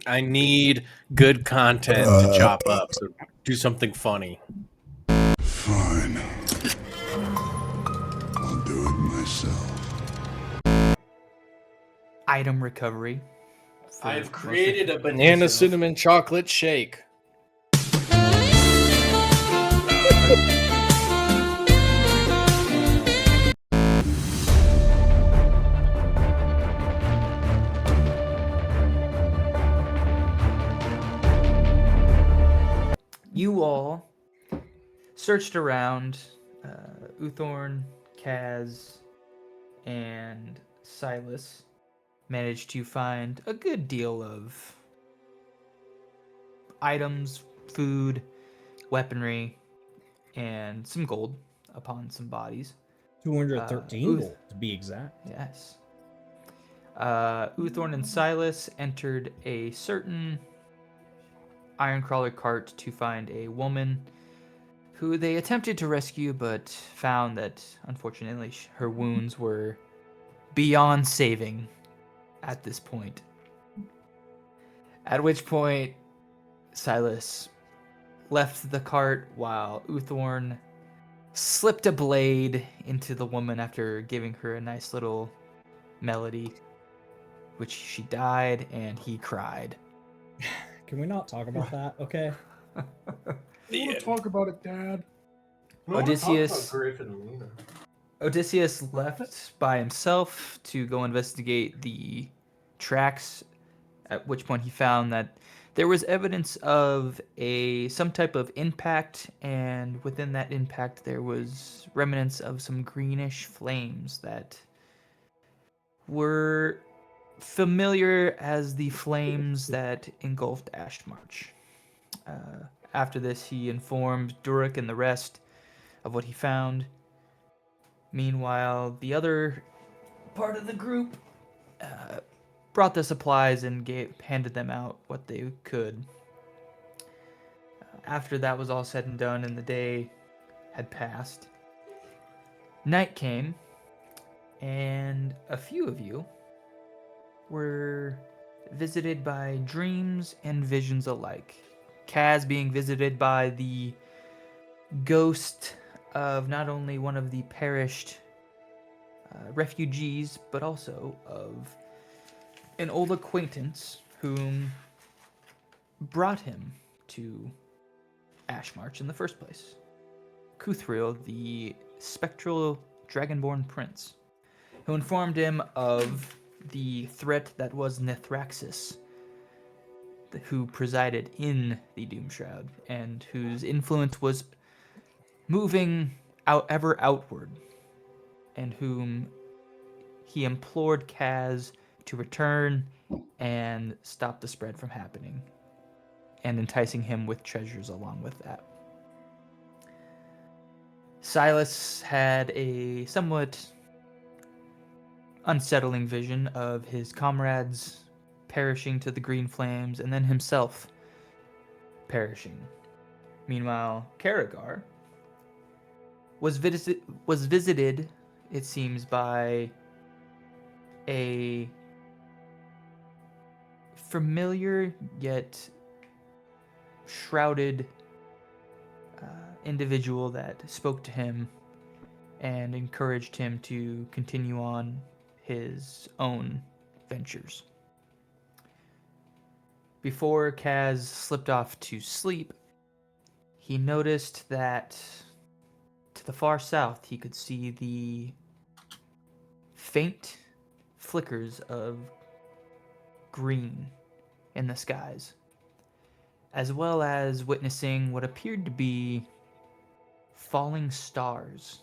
I need good content to chop up, so do something funny. Fine. I'll do it myself. Item recovery. I've created a banana cinnamon chocolate shake. You all searched around. Uthorn, Kaz, and Silas managed to find a good deal of items, food, weaponry, and some gold upon some bodies. 213 gold, to be exact. Yes. Uthorn and Silas entered a certain Ironcrawler cart to find a woman who they attempted to rescue, but found that, unfortunately, her wounds were beyond saving at this point. At which point, Silas left the cart while Uthorn slipped a blade into the woman after giving her a nice little melody, which she died, and he cried. Can we not talk about that, okay? I want to talk about it, Dad. Odysseus left by himself to go investigate the tracks, at which point he found that there was evidence of some type of impact, and within that impact there was remnants of some greenish flames that were familiar as the flames that engulfed Ashmarsh. After this, he informed Durek and the rest of what he found. Meanwhile, the other part of the group brought the supplies and handed them out what they could. After that was all said and done and the day had passed, night came, and a few of you were visited by dreams and visions alike. Kaz being visited by the ghost of not only one of the perished refugees, but also of an old acquaintance whom brought him to Ashmarsh in the first place. Kuthril, the spectral dragonborn prince, who informed him of the threat that was Nithraxis, who presided in the Doomshroud, and whose influence was moving ever outward, and whom he implored Kaz to return and stop the spread from happening, and enticing him with treasures along with that. Silas had a somewhat unsettling vision of his comrades perishing to the green flames, and then himself perishing. Meanwhile, Karagar was visited, it seems, by a familiar yet shrouded individual that spoke to him and encouraged him to continue on his own ventures. Before Kaz slipped off to sleep, he noticed that to the far south he could see the faint flickers of green in the skies, as well as witnessing what appeared to be falling stars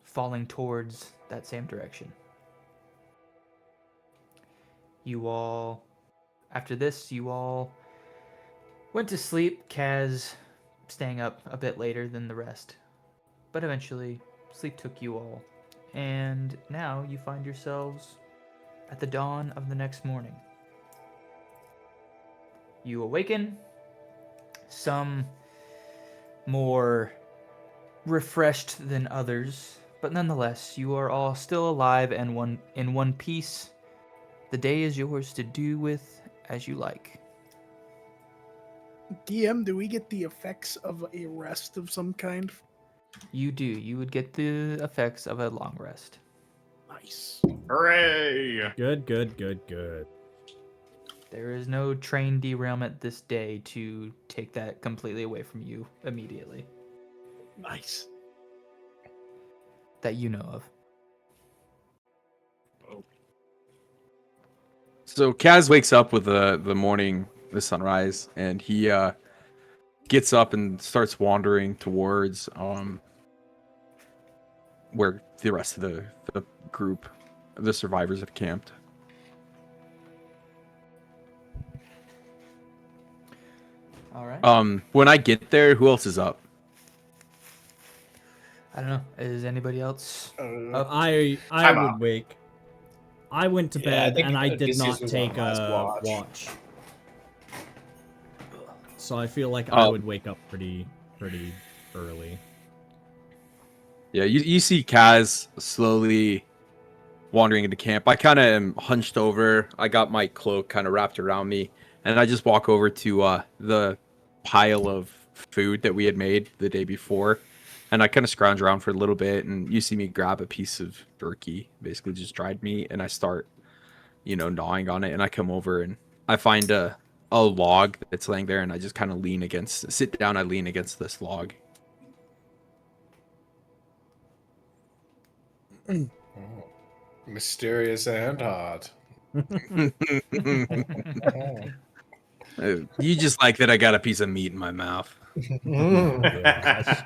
falling towards that same direction. After this, you all went to sleep, Kaz staying up a bit later than the rest. But eventually, sleep took you all, and now you find yourselves at the dawn of the next morning. You awaken, some more refreshed than others, but nonetheless, you are all still alive and in one piece. The day is yours to do with as you like. DM, do we get the effects of a rest of some kind? You do. You would get the effects of a long rest. Nice. Hooray! Good, good, good, good. There is no train derailment this day to take that completely away from you immediately Nice. that you know of. So Kaz wakes up with the morning, the sunrise, and he gets up and starts wandering towards where the rest of the group, the survivors, have camped. All right. When I get there, who else is up? I don't know. Is anybody else up? I I'm would up. wake. I went to Yeah, I bed think and I did Odysseus not was take on last a watch. watch. So I feel like Oh. I would wake up pretty early. Yeah, you see Kaz slowly wandering into camp. I kind of am hunched over. I got my cloak kind of wrapped around me, and I just walk over to the pile of food that we had made the day before, and I kind of scrounge around for a little bit, and you see me grab a piece of turkey, basically just dried meat, and I start, gnawing on it, and I come over and I find a log that's laying there, and I just kind of sit down, I lean against this log. Mysterious and hot. You just like that I got a piece of meat in my mouth. Gosh.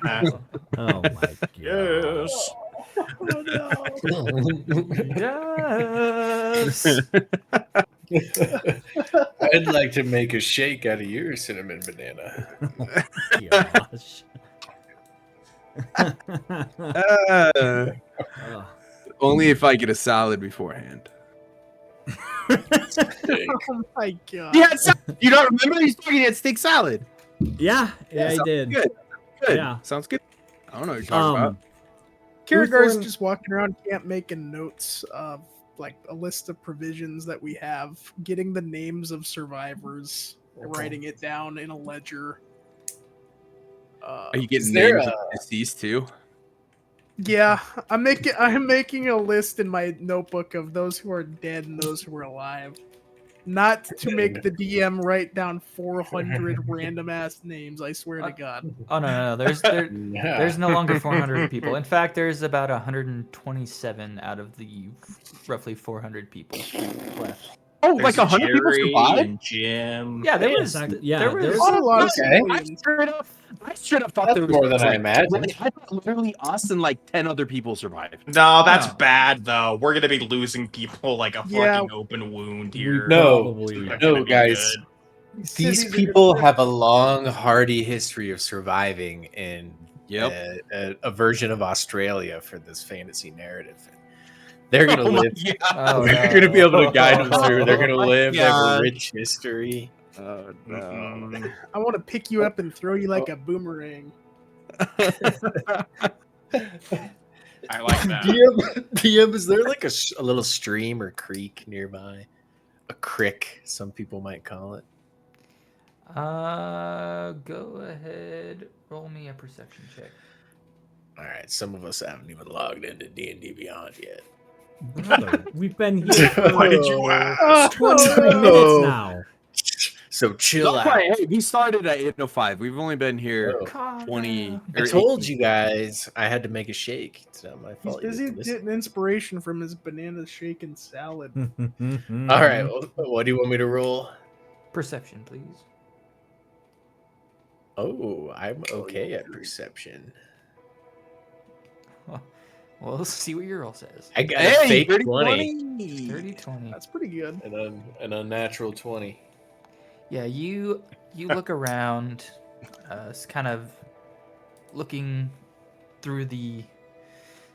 Oh my god. Yes. Yes. I'd like to make a shake out of your cinnamon banana. Gosh. Ugh. Only if I get a salad beforehand. Oh my god. Yeah, you don't remember? He's talking about steak salad. Yeah, I sounds did. Good. Good. Yeah. Sounds good. I don't know what you're talking about. Kierkegaard's Uthorn- just walking around camp making notes of like a list of provisions that we have, getting the names of survivors, writing it down in a ledger. Are you getting is there names of deceased too? Yeah, I'm making a list in my notebook of those who are dead and those who are alive. Not to make the DM write down 400 random ass names, I swear to God. Oh no. There's no longer 400 people. In fact, there's about 127 out of the roughly 400 people left. Oh, like 100 people survived? and Jim. Yeah, there Yeah, was. exactly. Yeah, there there was. was a lot of Okay. civilians. I straight up thought That's there was more than I like, imagined. I thought literally us and like 10 other people survived. No, that's No. bad though. We're gonna be losing people like a Yeah. fucking open wound We here. No. probably- Not No, gonna be guys. good. These Cities are people gonna- have a long, hardy history of surviving in Yep. a version of Australia for this fantasy narrative. They're gonna Oh my live. Oh, We're no. gonna be able to guide them through. They're gonna Oh my live. They have God. a rich history. Oh Mm-mm. I want to pick you up and throw you like a boomerang. I like that. DM, is there like a little stream or creek nearby? A crick, some people might call it. Go ahead. Roll me a perception check. All right, some of us haven't even logged into D&D Beyond yet. Brother, we've been here for Why did you ask? 23 minutes now. So chill Not out. quite. Hey, we started at 8:05. We've only been here Oh. 20. I or told 18. you guys I had to make a shake. It's not my He's fault. you busy didn't listen. getting inspiration from his banana shake and salad. All right, well, what do you want me to roll? Perception, please. Oh, I'm okay at perception. Well, let's see what your roll says. I got Hey, a fake 30, 20. 30-20. That's pretty good. An unnatural 20. Yeah, you look around, kind of looking through the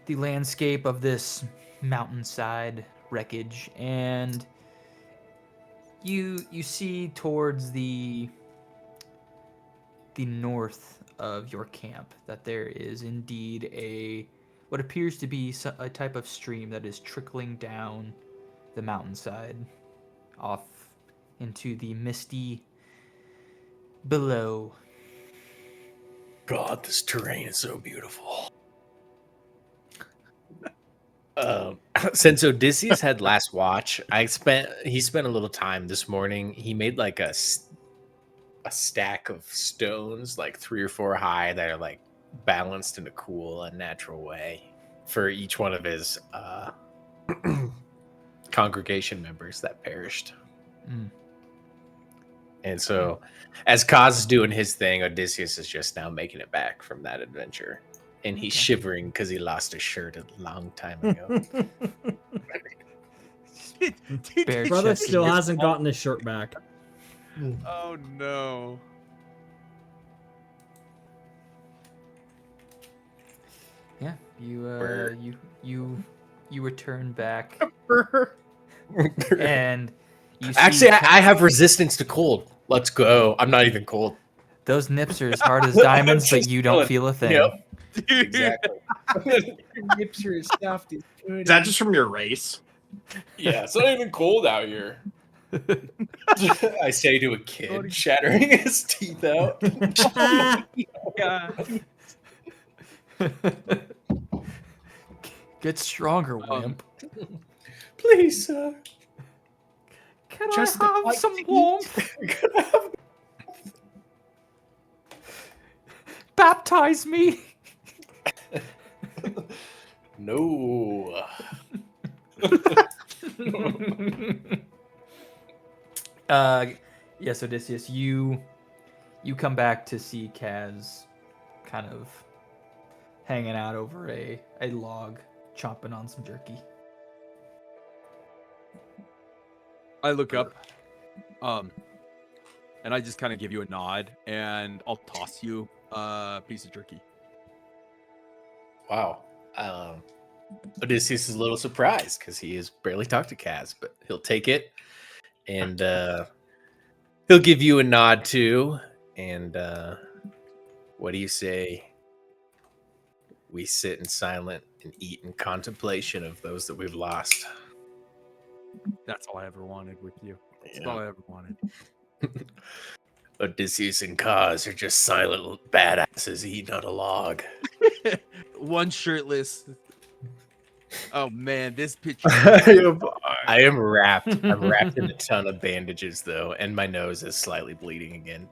landscape of this mountainside wreckage, and you see towards the north of your camp that there is indeed what appears to be a type of stream that is trickling down the mountainside off into the misty below. God, this terrain is so beautiful. Since Odysseus had last watch, he spent a little time this morning. He made like a stack of stones, like 3 or 4 high, that are like balanced in a cool, unnatural way for each one of his congregation members that perished. Mm. And so, as Kaz is doing his thing, Odysseus is just now making it back from that adventure. And he's shivering because he lost his shirt a long time ago. Bear Brother chest. still hasn't gotten his shirt back. Oh no. Yeah, Brr. you return back, and you see Actually, I have resistance to cold. Let's go. I'm not even cold. those nips are as hard as diamonds, but Just you don't chilling. feel a thing. Yep. Exactly. Your nips are as soft as Is that just from your race? Yeah, it's not even cold out here. I say to a kid, shattering his teeth out. Get stronger, wimp. Please, sir. Can just I have like some to eat. warmth? Baptize me. No. Yes, Odysseus, you come back to see Kaz kind of hanging out over a log, chomping on some jerky. I look up, and I just kind of give you a nod, and I'll toss you a piece of jerky. Wow. Odysseus is a little surprised because he has barely talked to Kaz, but he'll take it, and he'll give you a nod too. And what do you say? We sit in silent and eat in contemplation of those that we've lost. That's all I ever wanted with you. That's Yeah. all I ever wanted. Odysseus and Kaz are just silent badasses eating on a log. One shirtless. Oh man, this picture. I am wrapped. I'm wrapped in a ton of bandages though, and my nose is slightly bleeding again.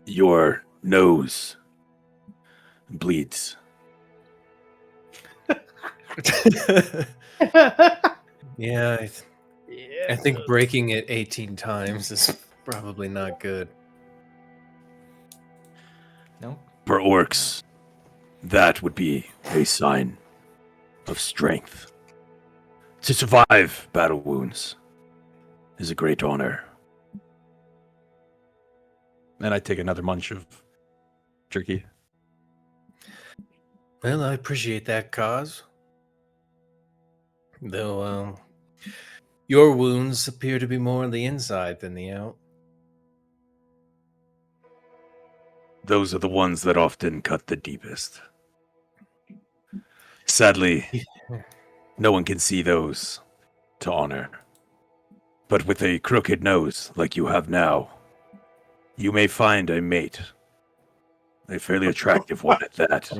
Your nose bleeds. Yeah, I think breaking it 18 times is probably not good. No? For orcs, that would be a sign of strength. To survive battle wounds is a great honor. And I take another munch of jerky. Well, I appreciate that, Kaz. Though, your wounds appear to be more on the inside than the out. Those are the ones that often cut the deepest. Sadly, no one can see those to honor. But with a crooked nose like you have now, you may find a mate. A fairly attractive one at that.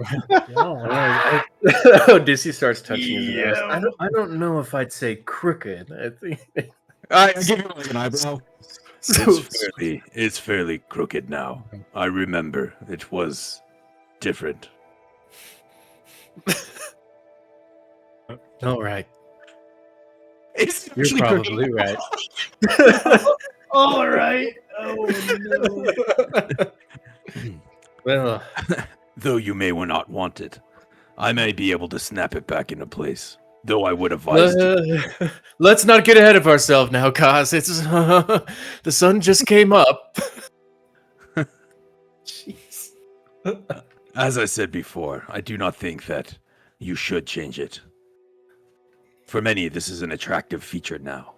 Odysseus starts touching his nose. I don't know if I'd say crooked. I think I give you like an eyebrow. It's fairly crooked now. I remember it was different. all right. It's You're actually probably right. All right. Oh no. Well, Though you may not want it, I may be able to snap it back into place. Though I would advise you. let's not get ahead of ourselves now, Kaz. It's the sun just came up. Jeez. As I said before, I do not think that you should change it. For many, this is an attractive feature now.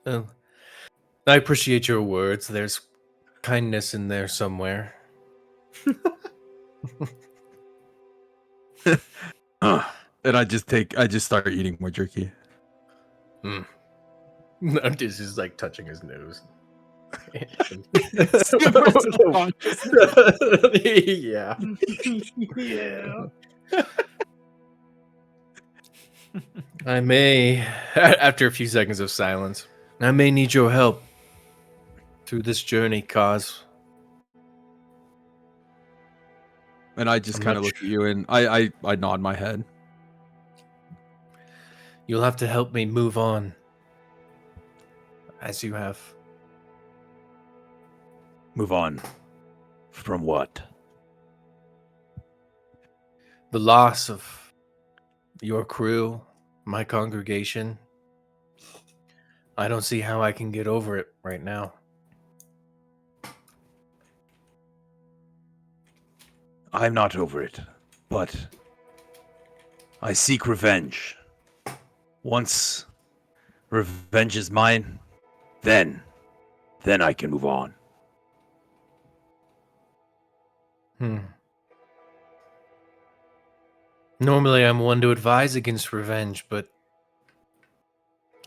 Well, I appreciate your words. There's kindness in there somewhere. And I just start eating more jerky. This is like touching his nose. Yeah. Yeah. I may, after a few seconds of silence, I may need your help through this journey, Kaz. And I just I'm kind not of look at you and I nod my head. You'll have to help me move on, as you have. Move on. From what? The loss of your crew, my congregation. I don't see how I can get over it right now. I'm not over it, but I seek revenge. Once revenge is mine, then I can move on. Normally I'm one to advise against revenge, but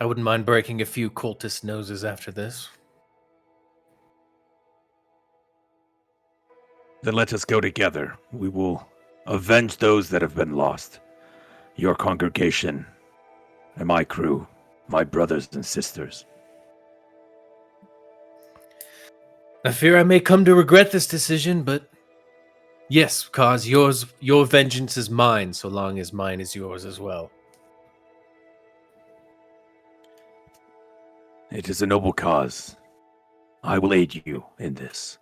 I wouldn't mind breaking a few cultist noses after this. Then let us go together. We will avenge those that have been lost. Your congregation and my crew, my brothers and sisters. I fear I may come to regret this decision, but yes, Kaz, your vengeance is mine, so long as mine is yours as well. It is a noble cause. I will aid you in this.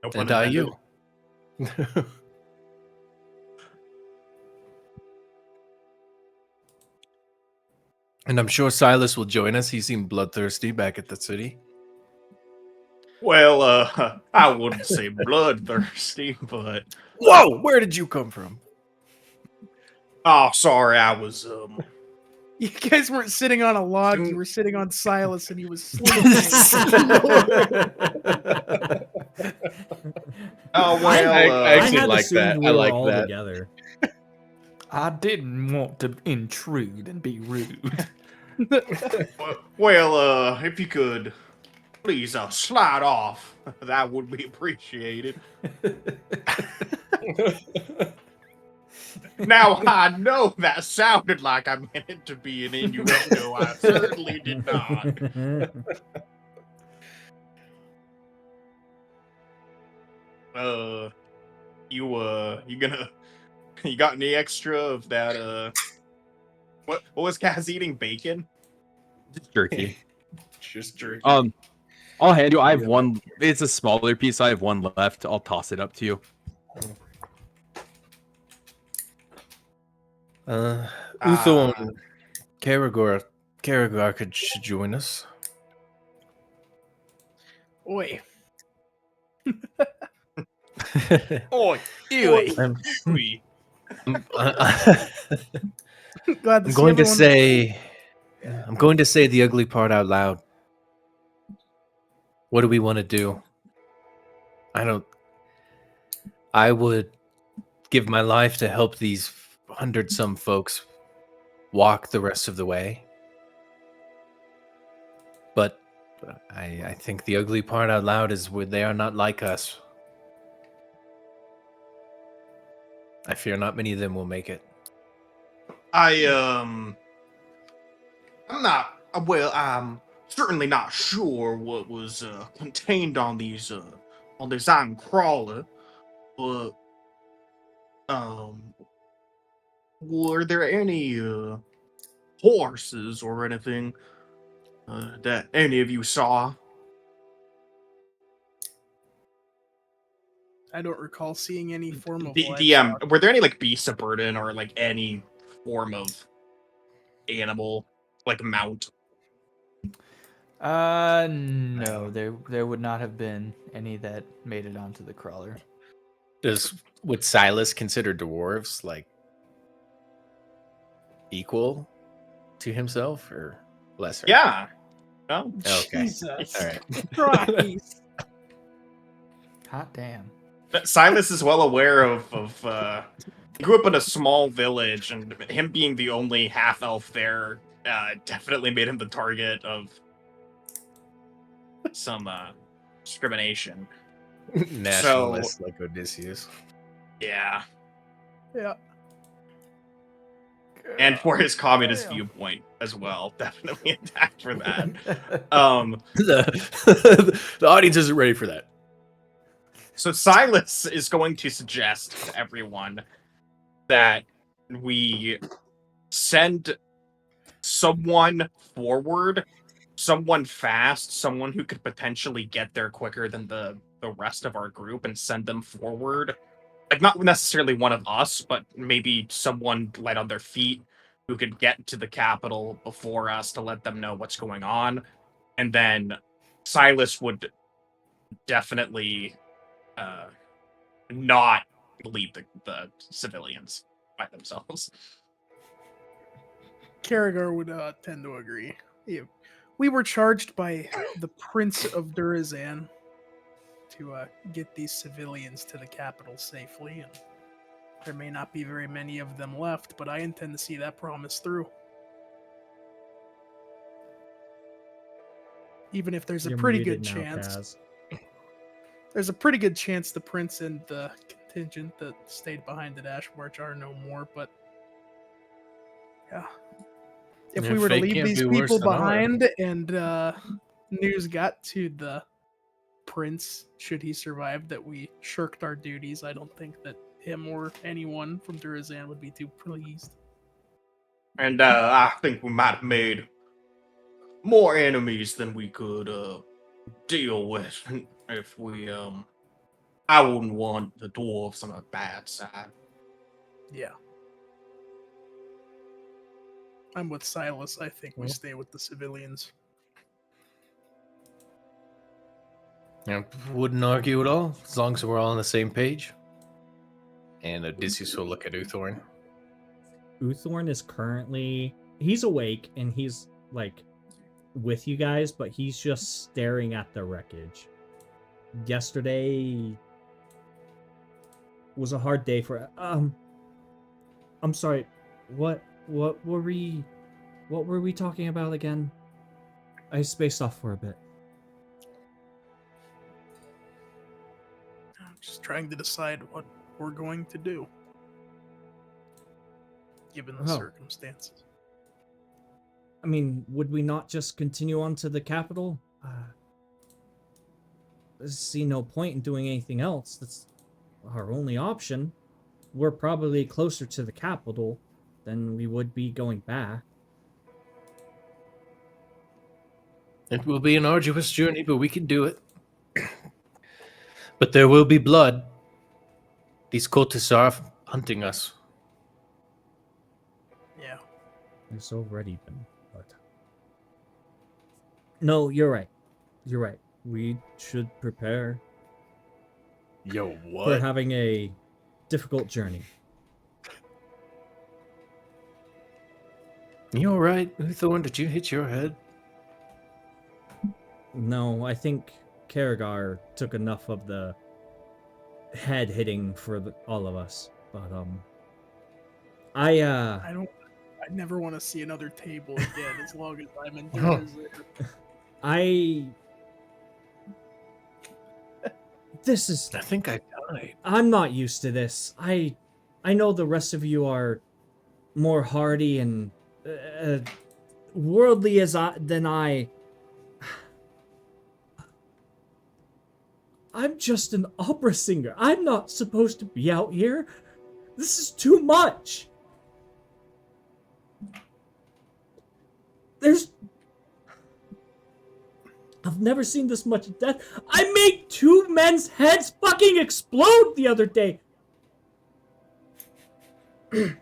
No pun And I intended. you. And I'm sure Silas will join us. He seemed bloodthirsty back at the city. Well, I wouldn't say bloodthirsty, but Whoa! Where did you come from? oh, sorry, I was You guys weren't sitting on a log. You were sitting on Silas, and he was sleeping. Oh well, I actually had like assumed that. We I were like all that. together. I didn't want to intrude and be rude. well, if you could please slide off, that would be appreciated. Now I know that sounded like I meant it to be an innuendo. I certainly did not. You got any extra of that? What was Kaz eating? Bacon? Just jerky. Just jerky. I'll hand you. I have one. It's a smaller piece. I have one left. I'll toss it up to you. Uthorn, Karagor should join us. Oi. Oi, I'm, ewy. Glad to I'm see going to everyone- say, I'm going to say the ugly part out loud. What do we want to do? I would give my life to help these 100-some folks walk the rest of the way. But I think the ugly part out loud is where they are not like us. I fear not many of them will make it. I'm not. Well, I'm certainly not sure what was contained on these on this iron crawler, but were there any horses or anything that any of you saw? I don't recall seeing any form of DM, were there any like beasts of burden or like any form of animal, like mount? No, there would not have been any that made it onto the crawler. Would Silas consider dwarves like equal to himself or lesser? Yeah. Oh. Okay. Jesus All right. Christ. Hot damn. Silas is well aware he grew up in a small village, and him being the only half elf there definitely made him the target of some discrimination. Nationalist like Odysseus. Yeah. Yeah. And for his communist viewpoint as well. Definitely attacked for that. The audience isn't ready for that. So Silas is going to suggest to everyone that we send someone forward, someone fast, someone who could potentially get there quicker than the rest of our group, and send them forward. Like, not necessarily one of us, but maybe someone light on their feet who could get to the capital before us to let them know what's going on. And then Silas would definitely not lead the civilians by themselves. Karragar would tend to agree. Yeah. We were charged by the Prince of Durazan to get these civilians to the capital safely, and there may not be very many of them left, but I intend to see that promise through. Even if there's a You're pretty good muted now, chance. Kaz. There's a pretty good chance the prince and the contingent that stayed behind at Ashmarsh are no more, but yeah. If Yeah, we were to fate leave can't these be worse people than honor. behind and news got to the prince, should he survive, that we shirked our duties, I don't think that him or anyone from Durazan would be too pleased. And I think we might have made more enemies than we could deal with if we I wouldn't want the dwarves on a bad side. Yeah. I'm with Silas. I think we stay with the civilians. I wouldn't argue at all, as long as we're all on the same page. And Odysseus will look at Uthorn. Uthorn is currently he's awake and he's like with you guys, but he's just staring at the wreckage. Yesterday was a hard day for I'm sorry. What were we talking about again? I spaced off for a bit. I'm just trying to decide what we're going to do, given the circumstances. I mean, would we not just continue on to the capital? I see no point in doing anything else. That's our only option. We're probably closer to the capital than we would be going back. It will be an arduous journey, but we can do it. But there will be blood. These cultists are hunting us. Yeah. There's already been blood. No, you're right. You're right. We should prepare Yo, for what? having a difficult journey. You alright, Uthorn? Did you hit your head? No, I think Karragar took enough of the head hitting for all of us. But I never want to see another table again as long as I'm in Durazan. This is. I think I died. I'm not used to this. I know the rest of you are more hardy and worldly than I. I'm just an opera singer. I'm not supposed to be out here. This is too much. I've never seen this much death. I made 2 men's heads fucking explode the other day. I'm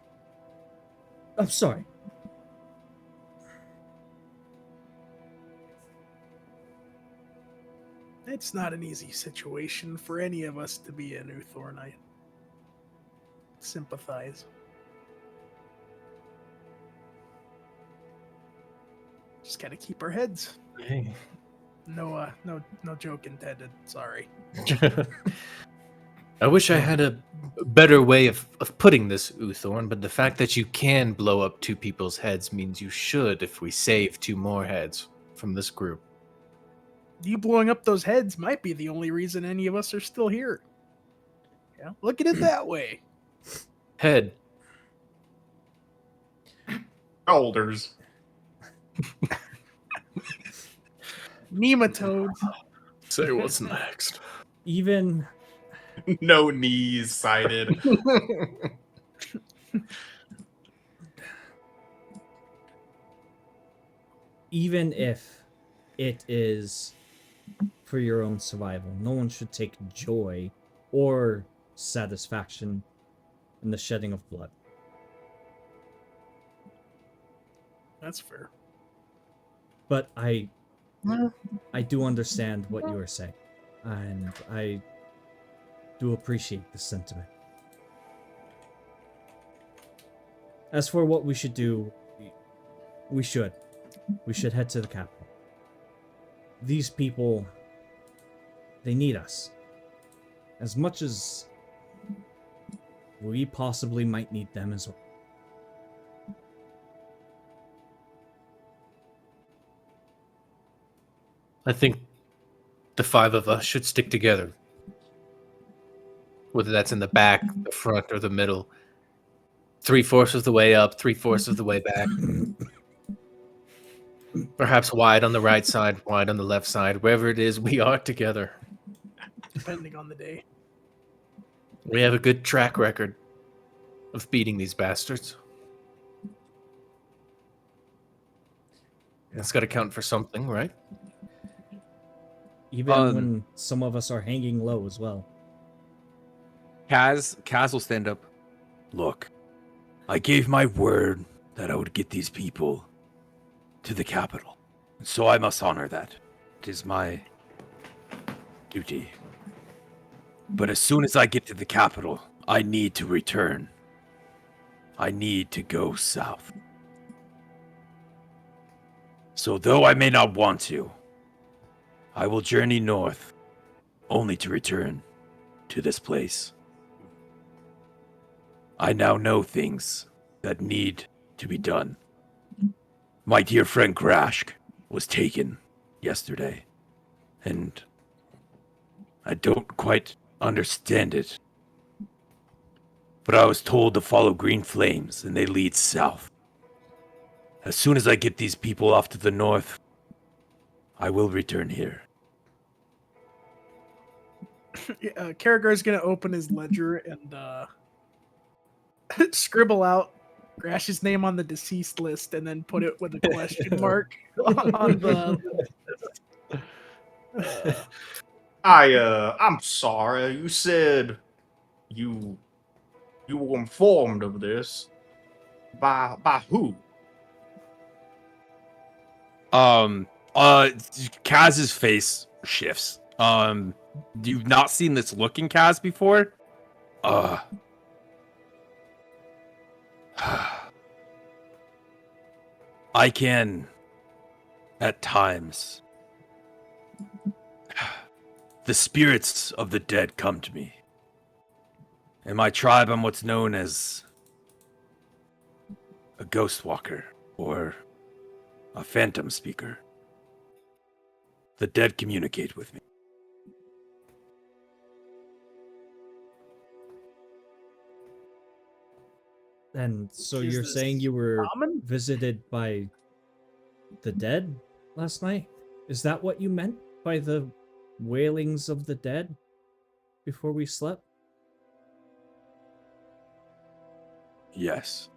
sorry. It's not an easy situation for any of us to be in, Uthorn. I sympathize. Just gotta keep our heads. Hey. No joke intended. Sorry. I wish I had a better way of putting this, Uthorn, but the fact that you can blow up 2 people's heads means you should if we save 2 more heads from this group. You blowing up those heads might be the only reason any of us are still here. Yeah, look at it that way. Head. Shoulders. Nematodes. Say what's next. Even No knees sighted. even if it is for your own survival, no one should take joy or satisfaction in the shedding of blood. That's fair. But I do understand what you are saying, and I do appreciate the sentiment. As for what we should do, we should head to the capital. These people, they need us as much as we possibly might need them as well. I think the 5 of us should stick together. Whether that's in the back, the front, or the middle. 3/4 of the way up, 3/4 of the way back. Perhaps wide on the right side, wide on the left side. Wherever it is, we are together. Depending on the day. We have a good track record of beating these bastards. That's got to count for something, right? Even when some of us are hanging low as well. Kaz will stand up. Look, I gave my word that I would get these people to the capital. So I must honor that. It is my duty. But as soon as I get to the capital, I need to return. I need to go south. So though I may not want to, I will journey north, only to return to this place. I now know things that need to be done. My dear friend Grashk was taken yesterday, and I don't quite understand it. But I was told to follow green flames, and they lead south. As soon as I get these people off to the north, I will return here. Karragar's gonna open his ledger and scribble out Grash's name on the deceased list and then put it with a question mark on the. I'm sorry. You said you were informed of this by who? Kaz's face shifts. You've not seen this look in Kaz before? I can, at times, the spirits of the dead come to me. In my tribe, I'm what's known as a ghost walker, or a phantom speaker. The dead communicate with me. And so Is you're this saying you were common? visited by the dead last night? Is that what you meant by the wailings of the dead before we slept? Yes.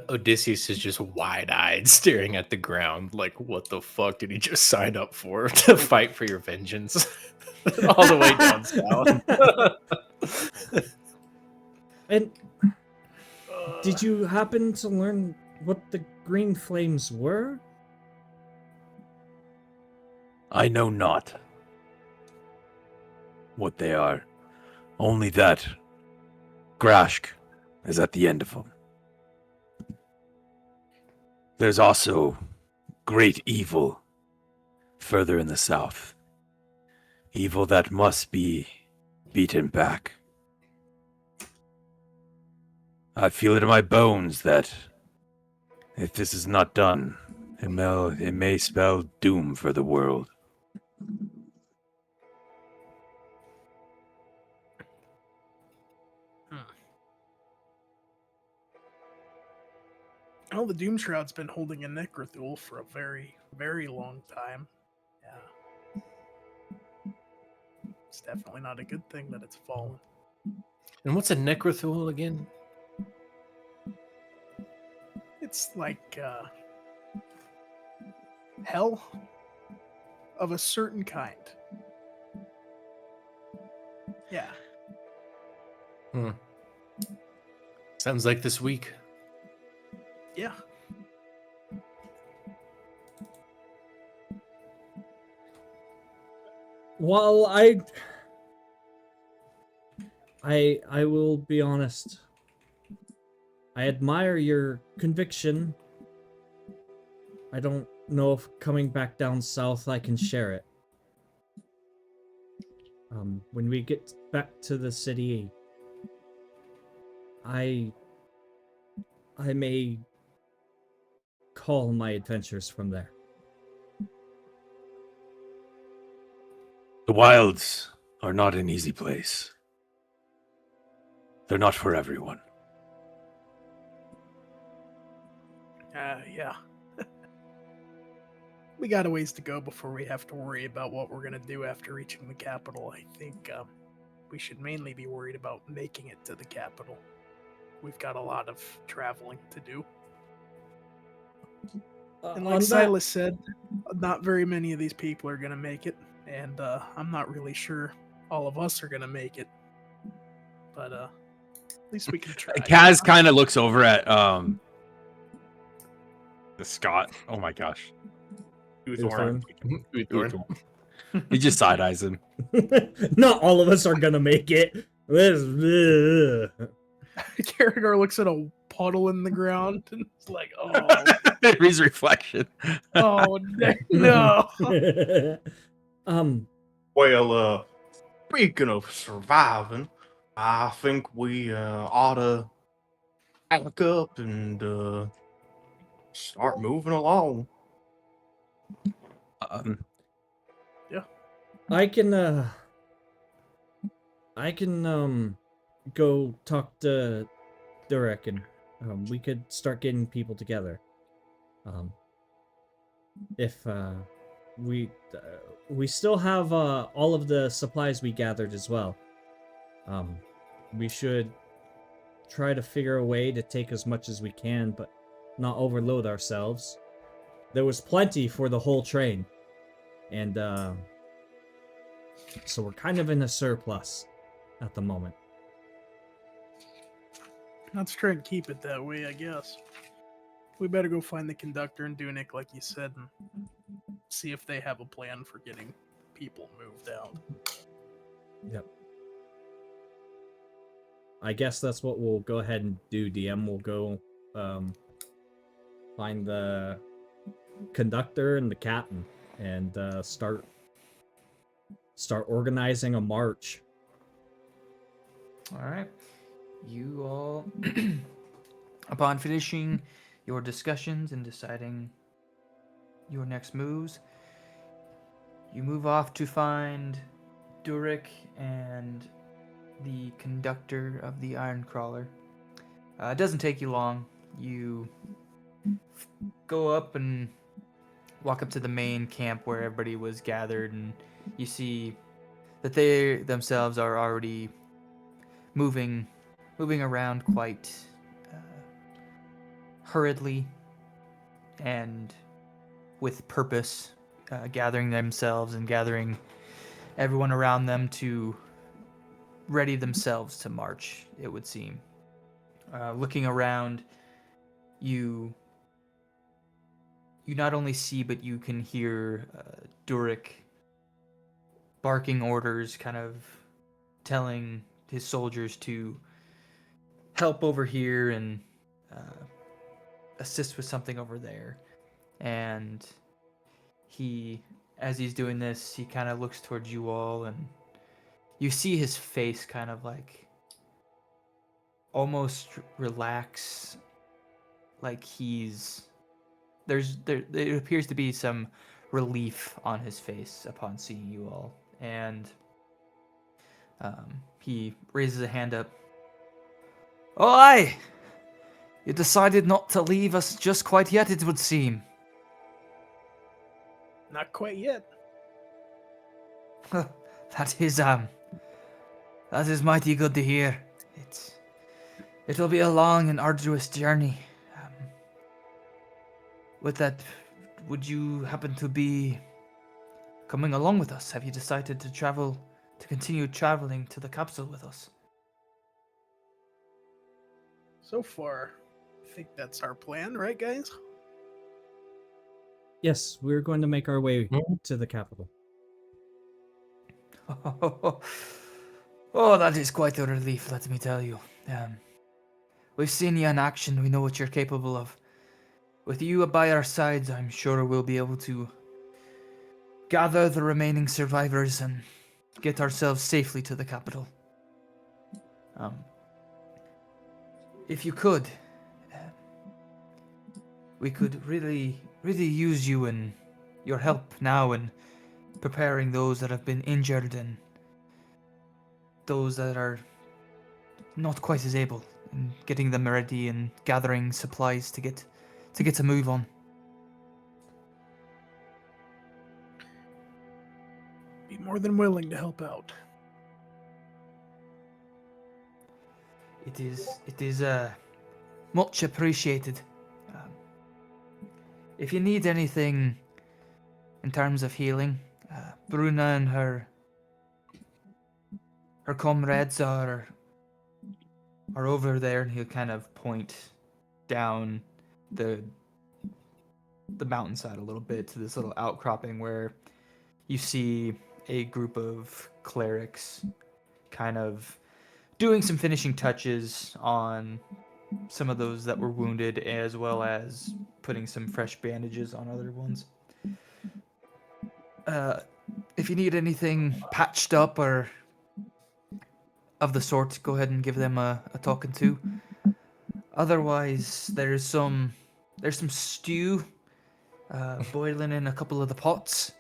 Odysseus is just wide-eyed, staring at the ground, like, what the fuck did he just sign up for? To fight for your vengeance? All the way down south. And did you happen to learn what the green flames were? I know not what they are. Only that Grashk is at the end of them. There's also great evil further in the south. Evil that must be beaten back. I feel it in my bones that if this is not done, it may spell doom for the world. Oh, the Doom Shroud's been holding a Necrothul for a very, very long time. Yeah. It's definitely not a good thing that it's fallen. And what's a Necrothul again? It's like hell of a certain kind. Yeah. Sounds like this week. Yeah. Well, I will be honest. I admire your conviction. I don't know if coming back down south I can share it. When we get back to the city, I may call my adventures from there. The wilds are not an easy place. They're not for everyone. Yeah. We got a ways to go before we have to worry about what we're gonna do after reaching the capital. I think we should mainly be worried about making it to the capital. We've got a lot of traveling to do. And like Silas said, not very many of these people are gonna make it, and I'm not really sure all of us are gonna make it. But at least we can try. Kaz kind of looks over at the Scott. Oh my gosh. Uthorn. He just side eyes him. Not all of us are gonna make it. Carragher looks at a puddle in the ground and it's like, oh, His reflection. oh no. Well, speaking of surviving, I think we ought to pack up and start moving along. I can go talk to Durek and we could start getting people together. If we still have all of the supplies we gathered as well. We should try to figure a way to take as much as we can, but not overload ourselves. There was plenty for the whole train, and so we're kind of in a surplus at the moment. Let's try and keep it that way, I guess. We better go find the conductor and Dunic, like you said, and see if they have a plan for getting people moved out. Yep. I guess that's what we'll go ahead and do, DM. We'll go find the conductor and the captain and start organizing a march. All right. You all, upon finishing your discussions and deciding your next moves, you move off to find Durek and the conductor of the Iron Crawler. It doesn't take you long. You go up and walk up to the main camp where everybody was gathered, and you see that they themselves are already moving around quite hurriedly and with purpose, gathering themselves and gathering everyone around them to ready themselves to march, it would seem. Looking around, you not only see, but you can hear Durek barking orders, kind of telling his soldiers to help over here and assist with something over there. And as he's doing this, he kind of looks towards you all, and you see his face kind of like almost relax, like there appears to be some relief on his face upon seeing you all, and he raises a hand up. Oh, aye! You decided not to leave us just quite yet, it would seem. Not quite yet. That is mighty good to hear. It'll be a long and arduous journey. With that, would you happen to be coming along with us? Have you decided to continue traveling to the capsule with us? So far, I think that's our plan, right, guys? Yes, we're going to make our way to the capital. Oh, that is quite a relief, let me tell you. We've seen you in action, we know what you're capable of. With you by our sides, I'm sure we'll be able to gather the remaining survivors and get ourselves safely to the capital. If you could, we could really use you and your help now in preparing those that have been injured and those that are not quite as able, and getting them ready and gathering supplies to get a move on. Be more than willing to help out. It is much appreciated. If you need anything in terms of healing, Bruna and her comrades are over there, and he'll kind of point down the mountainside a little bit to this little outcropping where you see a group of clerics kind of doing some finishing touches on some of those that were wounded, as well as putting some fresh bandages on other ones. If you need anything patched up or of the sort, go ahead and give them a talking to. Otherwise, there's some stew boiling in a couple of the pots.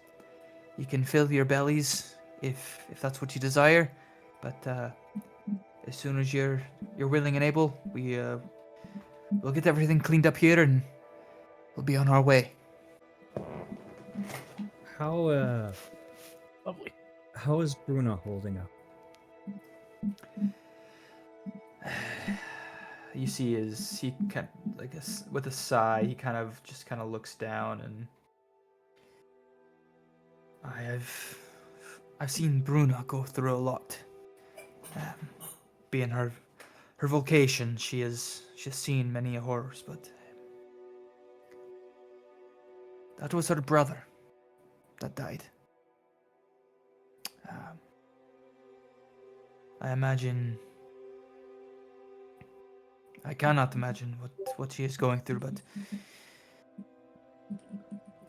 You can fill your bellies if that's what you desire, but as soon as you're willing and able, we'll get everything cleaned up here and we'll be on our way. How Lovely. how is Bruna holding up? You see, he kind of, like with a sigh, he kind of looks down, and I've seen Bruna go through a lot. Being her vocation, she's seen many horrors, but that was her brother that died. I cannot imagine what she is going through, but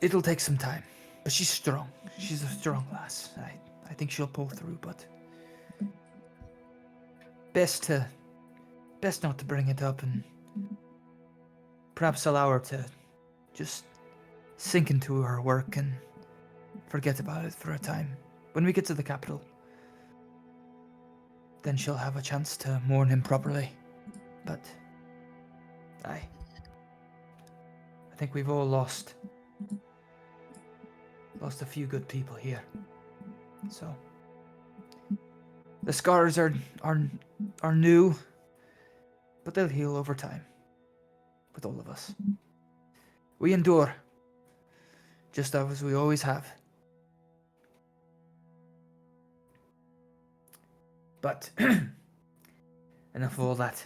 it'll take some time. But she's strong. She's a strong lass. I think she'll pull through, but best not to bring it up, and perhaps allow her to just sink into her work and forget about it for a time. When we get to the capital, then she'll have a chance to mourn him properly. But I think we've all lost a few good people here. So the scars are new, but they'll heal over time. With all of us, we endure, just as we always have. But enough of all that.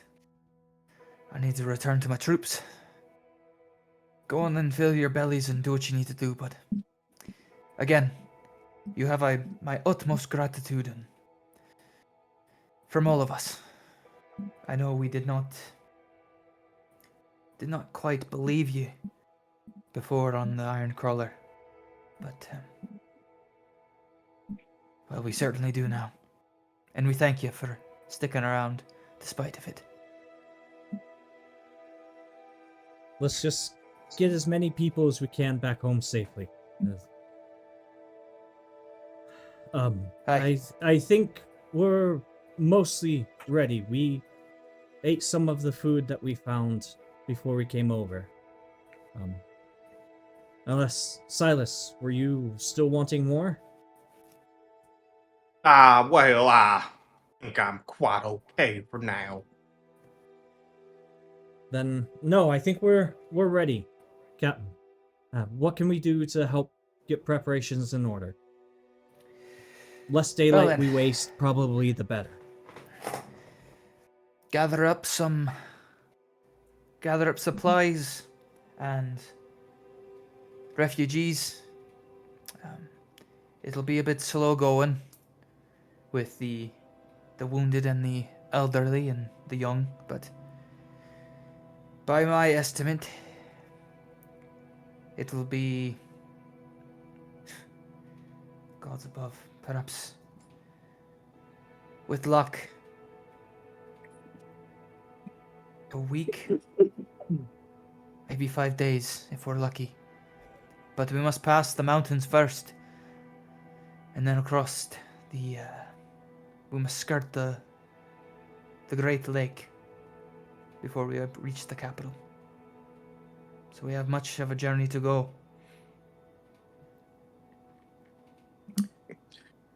I need to return to my troops. Go on and fill your bellies and do what you need to do, but again, you have my utmost gratitude, and from all of us. I know we did not quite believe you before on the Iron Crawler. But, well, we certainly do now. And we thank you for sticking around despite of it. Let's just get as many people as we can back home safely. Aye. I think we're mostly ready. We ate some of the food that we found before we came over. Unless, Silas, were you still wanting more? Well, I think I'm quite okay for now. Then no, I think we're ready, Captain. What can we do to help get preparations in order? Less daylight then. we waste, probably the better. Gather up supplies and refugees. It'll be a bit slow going with the wounded and the elderly and the young, but by my estimate, it will be, gods above, perhaps with luck, a week, maybe 5 days if we're lucky. But we must pass the mountains first, and then across the. We must skirt the Great Lake before we reach the capital. So we have much of a journey to go.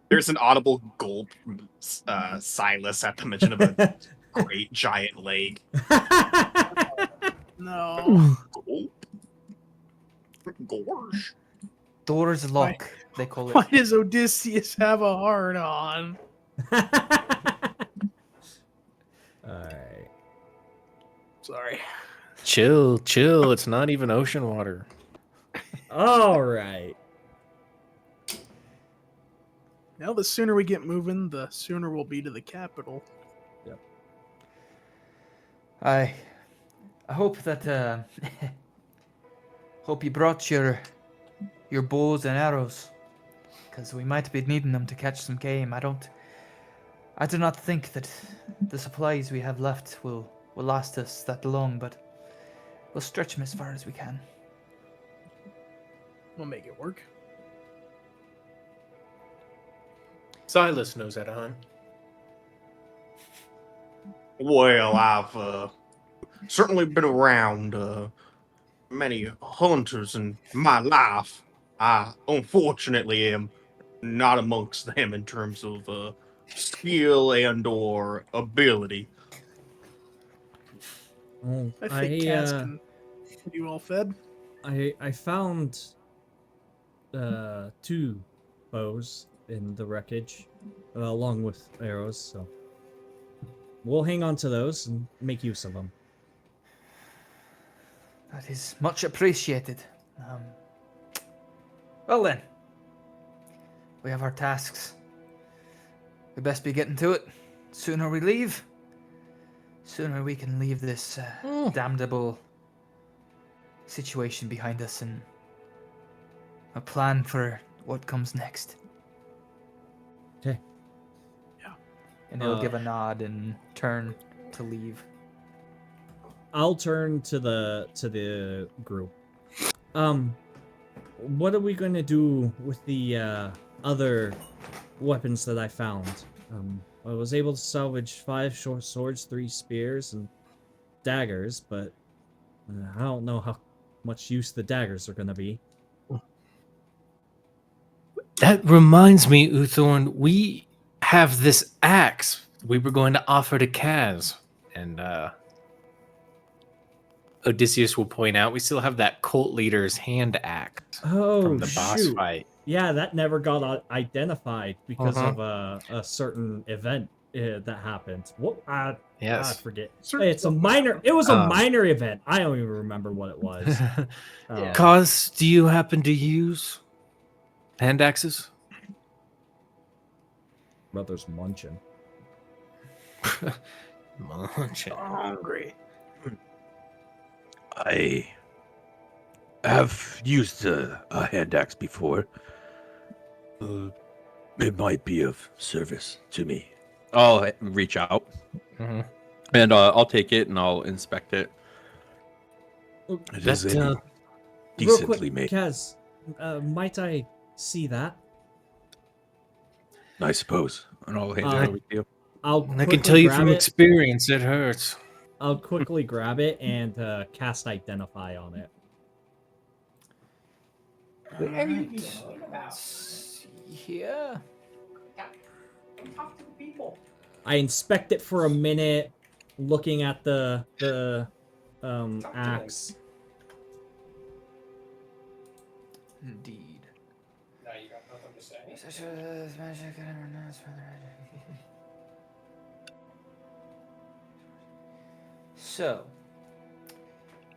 There's an audible gulp from Silas at the mention of a great giant lake. No. Gulp? Gorge. Door's Lock, they call Why it. does Odysseus have a heart on? Alright. Sorry. Chill, chill. It's not even ocean water. Alright. Now, the sooner we get moving, the sooner we'll be to the capital. I hope that hope you brought your bows and arrows, because we might be needing them to catch some game. I do not think that the supplies we have left will last us that long, but we'll stretch them as far as we can. We'll make it work. Silas knows how to hunt. Well, I've certainly been around many hunters in my life. I unfortunately am not amongst them in terms of skill and/or ability. Oh, I think Kaz can be well fed. I found 2 bows in the wreckage, along with arrows, so we'll hang on to those and make use of them. That is much appreciated. Well then, we have our tasks. We best be getting to it. Sooner we leave, sooner we can leave this damnable situation behind us and a plan for what comes next. Okay. Yeah. And he'll give a nod and turn to leave. I'll turn to the group. What are we going to do with the other weapons that I found? I was able to salvage 5 short swords, 3 spears, and daggers, but I don't know how much use the daggers are going to be. That reminds me, Uthorn, we have this axe we were going to offer to Kaz. And Odysseus will point out we still have that cult leader's hand axe from the boss shoot. fight. Yeah, that never got identified because of a certain event that happened. What? I forget. Hey, it's a minor. It was a minor event. I don't even remember what it was. Kaz, do you happen to use hand axes? Brother's munching. Munching. Hungry. I have used a hand axe before. It might be of service to me. I'll reach out Mhm. and I'll take it and I'll inspect it. It That, is a uh, Real decently quick, made, Kaz, might I see that? I suppose. And I'll hand Uh, it over to you. I'll I quickly can tell you grab from it. experience, it hurts. I'll quickly grab it and cast Identify on it. Alright. Let's see here. I inspect it for a minute, looking at the axe. Indeed. So,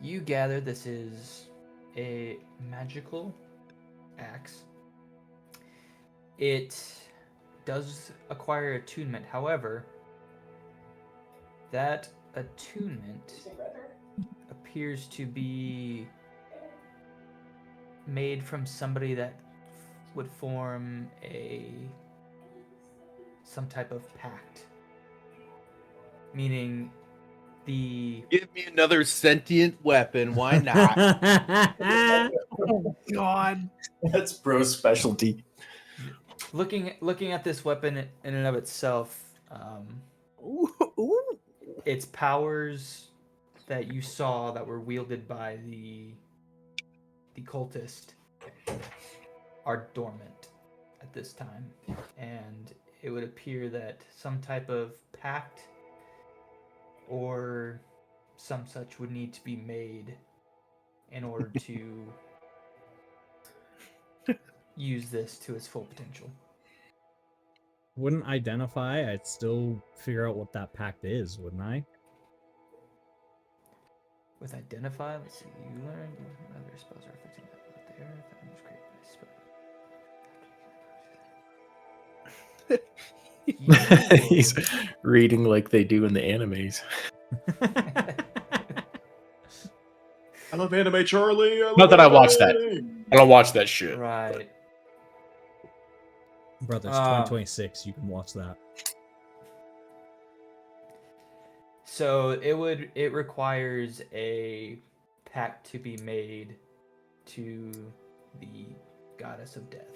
you gather this is a magical axe. It does acquire attunement. However, that attunement appears to be made from somebody that would form some type of pact. Meaning the Give me another sentient weapon. Why not? Oh God. That's bro's specialty. looking at this weapon in and of itself, its powers that you saw that were wielded by the cultist are dormant at this time, and it would appear that some type of pact or some such would need to be made in order to use this to its full potential. Wouldn't Identify, I'd still figure out what that pact is, wouldn't I? With Identify, let's see, you learn other spells are affecting the earth and was created by spell. He's reading like they do in the animes. I love anime, Charlie. Not that I watched that. I don't watch that shit. Right. Brothers, Ah. 2026, you can watch that. So it requires a pact to be made to the goddess of death.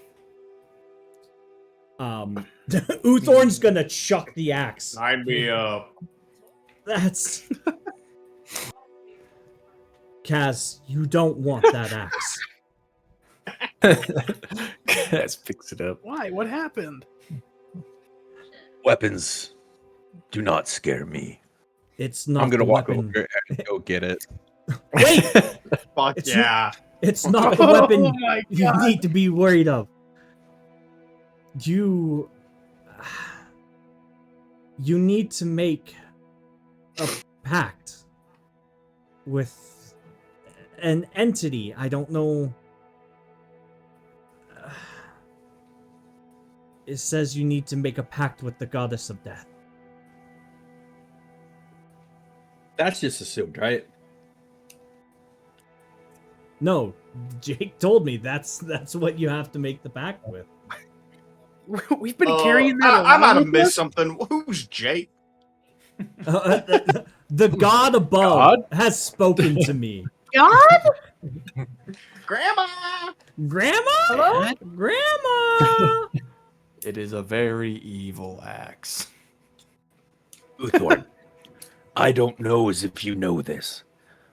Uthorn's gonna chuck the axe. Sign me up. That's... Kaz, you don't want that axe. Let's fix it up. Why? What happened? Weapons do not scare me. It's not I'm gonna the walk weapon. over and go get it. Wait! Fuck It's yeah. It's not the Oh weapon my you God. need to be worried of. You need to make a pact with an entity. I don't know. It says you need to make a pact with the goddess of death. That's just assumed, right? No, Jake told me that's what you have to make the pact with. We've been carrying that. I might around have with missed us? something. Who's Jake? The god above God? has spoken to me. God? Grandma. Grandma? Hello? Grandma! It is a very evil axe. Uthorn, I don't know as if you know this,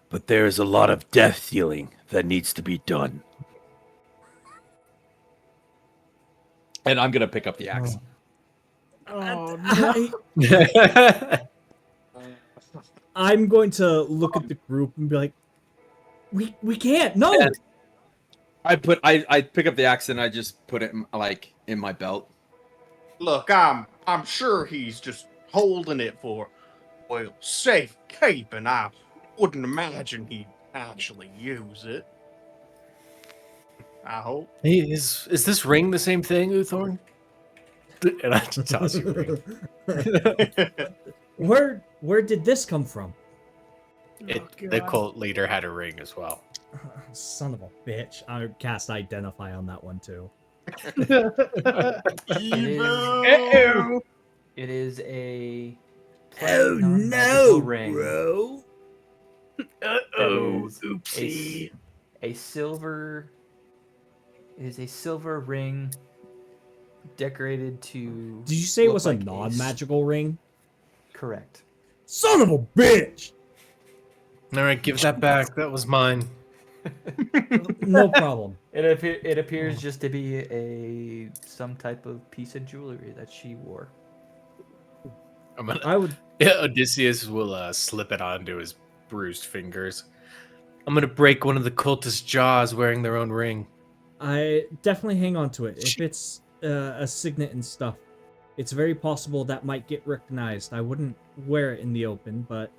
but there is a lot of death dealing that needs to be done. And I'm gonna pick up the axe. Oh no. I'm going to look at the group and be like, we can't. No. And I pick up the axe and I just put it in my belt. Look, I'm sure he's just holding it for, well, safekeeping. I wouldn't imagine he'd actually use it. I hope. Hey, is this ring the same thing, Uthorn? And I just toss you a ring. Where did this come from? The God. cult leader had a ring as well. Son of a bitch. I cast identify on that one too. Uh-oh. It is a Oh non-magical no, ring. bro. Uh-oh. That is Oopsie. a silver. It is a silver ring decorated to. Did you say it look was like a non-magical ring? Correct. Son of a bitch! All right, give that back. That was mine. No problem. It appears just to be some type of piece of jewelry that she wore. I'm gonna, I would. Odysseus will slip it onto his bruised fingers. I'm gonna break one of the cultist jaws wearing their own ring. I definitely hang on to it. If it's a signet and stuff, it's very possible that might get recognized. I wouldn't wear it in the open, but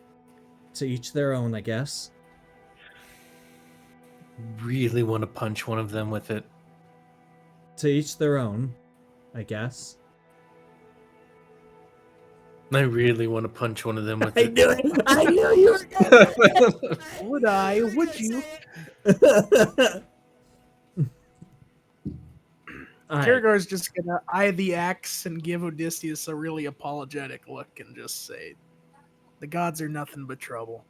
to each their own, I guess. Really want to punch one of them with it. To each their own, I guess. I really want to punch one of them with I it. knew it! I knew you were gonna. Would I? Would you? Alright. Kiergar's just gonna eye the axe and give Odysseus a really apologetic look and just say, "The gods are nothing but trouble."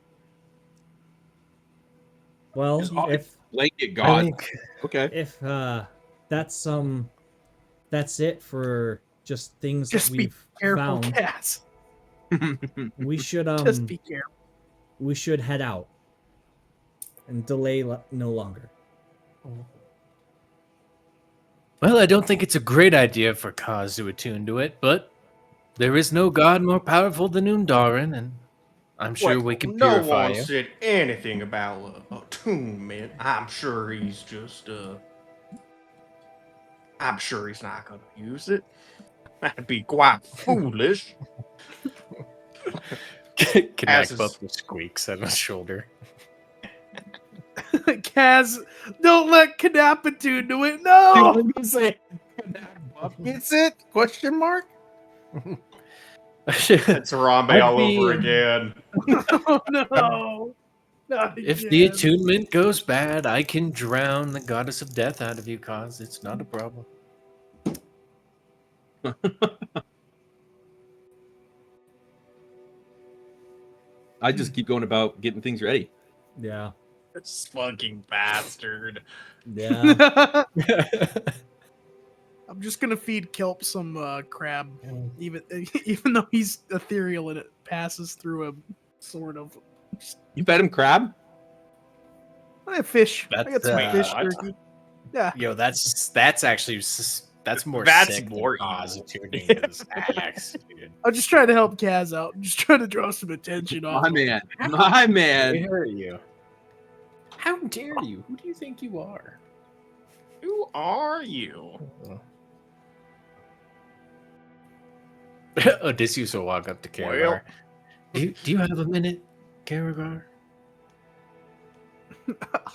Well, Just if Blanket I god. think if that's it for just things Just that be we've careful, found, Cass. we should Just be careful. we should head out and delay no longer. Well, I don't think it's a great idea for Kaz to attune to it, but there is no god more powerful than Undari, and I'm sure we can no purify one you. said anything about attunement. I'm sure he's just I'm sure he's not gonna use it. That'd be quite foolish. Connect As is- both the squeaks on his shoulder. Kaz, don't let Knapitude do it. No. Gets it? Question mark? It's Harambe all over I'd be- again. Oh, no. Not If the again. attunement goes bad, I can drown the goddess of death out of you, Kaz. It's not a problem. I just keep going about getting things ready. Yeah. This fucking bastard. Yeah. I'm just gonna feed Kelp some crab, even though he's ethereal and it passes through a sort of You fed him crab? fish. I got That's, some fish what? jerky. Yeah, Yo, that's actually that's more That's sick than more Kaz evil. attuning to this axe, dude. I'm just trying to help Kaz out. I'm just trying to draw some attention off. My him. man. My How man. dare you? How dare you? Who do you think you are? Who are you? Odysseus will walk up to Karagar. Do you have a minute, Karagar?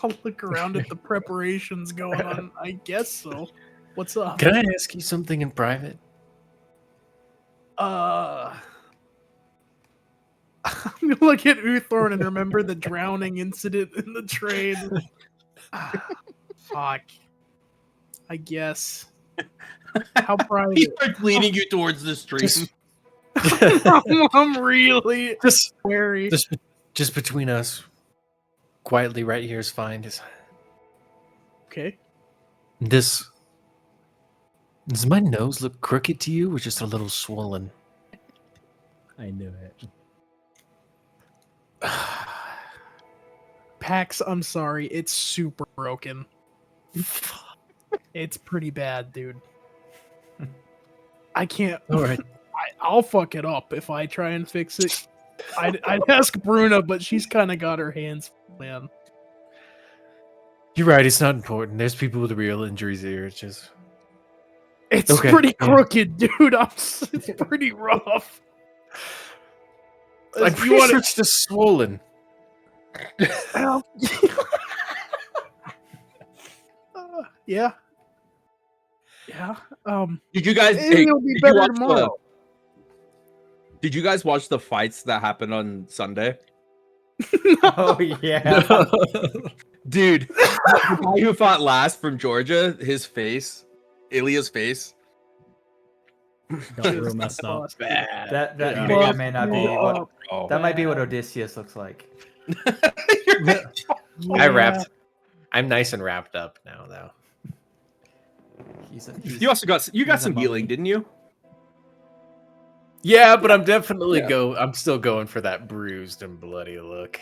I'll look around at the preparations going on. I guess so. What's up? Can I ask you something in private? I'm gonna look at Uthorn and remember the drowning incident in the train. Fuck. I guess. How He private? starts leading you towards the stream. I'm really Just wary. just between us, quietly, right here is fine. Okay. Does my nose look crooked to you, or just a little swollen? I knew it. Pax, I'm sorry. It's super broken. It's pretty bad, dude. I can't. All right. I'll fuck it up if I try and fix it. I'd ask Bruna, but she's kind of got her hands full, man. You're right. It's not important. There's people with real injuries here. It's just It's Okay, pretty yeah. crooked, dude. It's pretty rough. I'm You pretty wanna- sure it's just swollen. Well, yeah. Yeah. Did you guys? Maybe it'll be did you better watch tomorrow. Did you guys watch the fights that happened on Sunday? Oh yeah. Dude, the guy who fought last from Georgia, his face, Ilya's face. Got real messed up. Bad. That Yeah. may or Fuck may not be me what up. Oh, that might be what Odysseus looks like. I Yeah. wrapped. I'm nice and wrapped up now, though. He's You also got he's a some mummy. healing, didn't you? Yeah, but I'm definitely Yeah. I'm still going for that bruised and bloody look.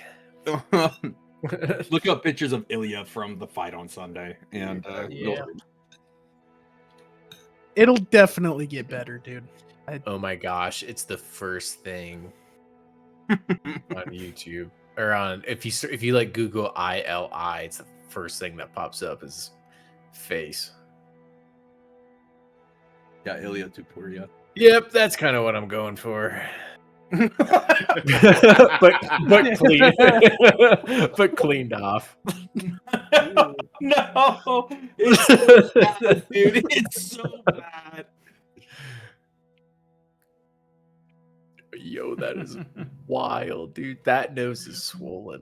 Look up pictures of Ilya from the fight on Sunday, and Yeah. It'll definitely get better, dude. Oh my gosh, it's the first thing on YouTube or on if you like Google ILI, it's the first thing that pops up is face. Yeah, Ilya Tupuria. Yep, that's kind of what I'm going for. but clean, but cleaned off. No, it's so bad, dude. It's so bad. Yo, that is wild, dude. That nose is swollen.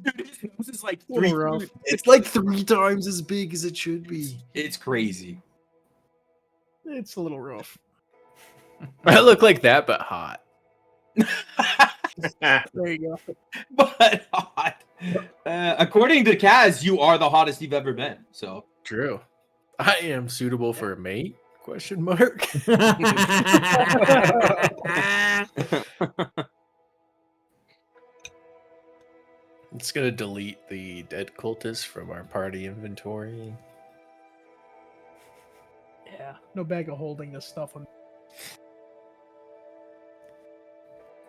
Dude, his nose is like Little rough. It's like 3 times as big as it should be. It's crazy. It's a little rough. I look like that, but hot. There you go. But hot. According to Kaz, you are the hottest you've ever been. So True. I am suitable for a mate? Question mark. It's gonna delete the dead cultist from our party inventory. Yeah. No bag of holding this stuff.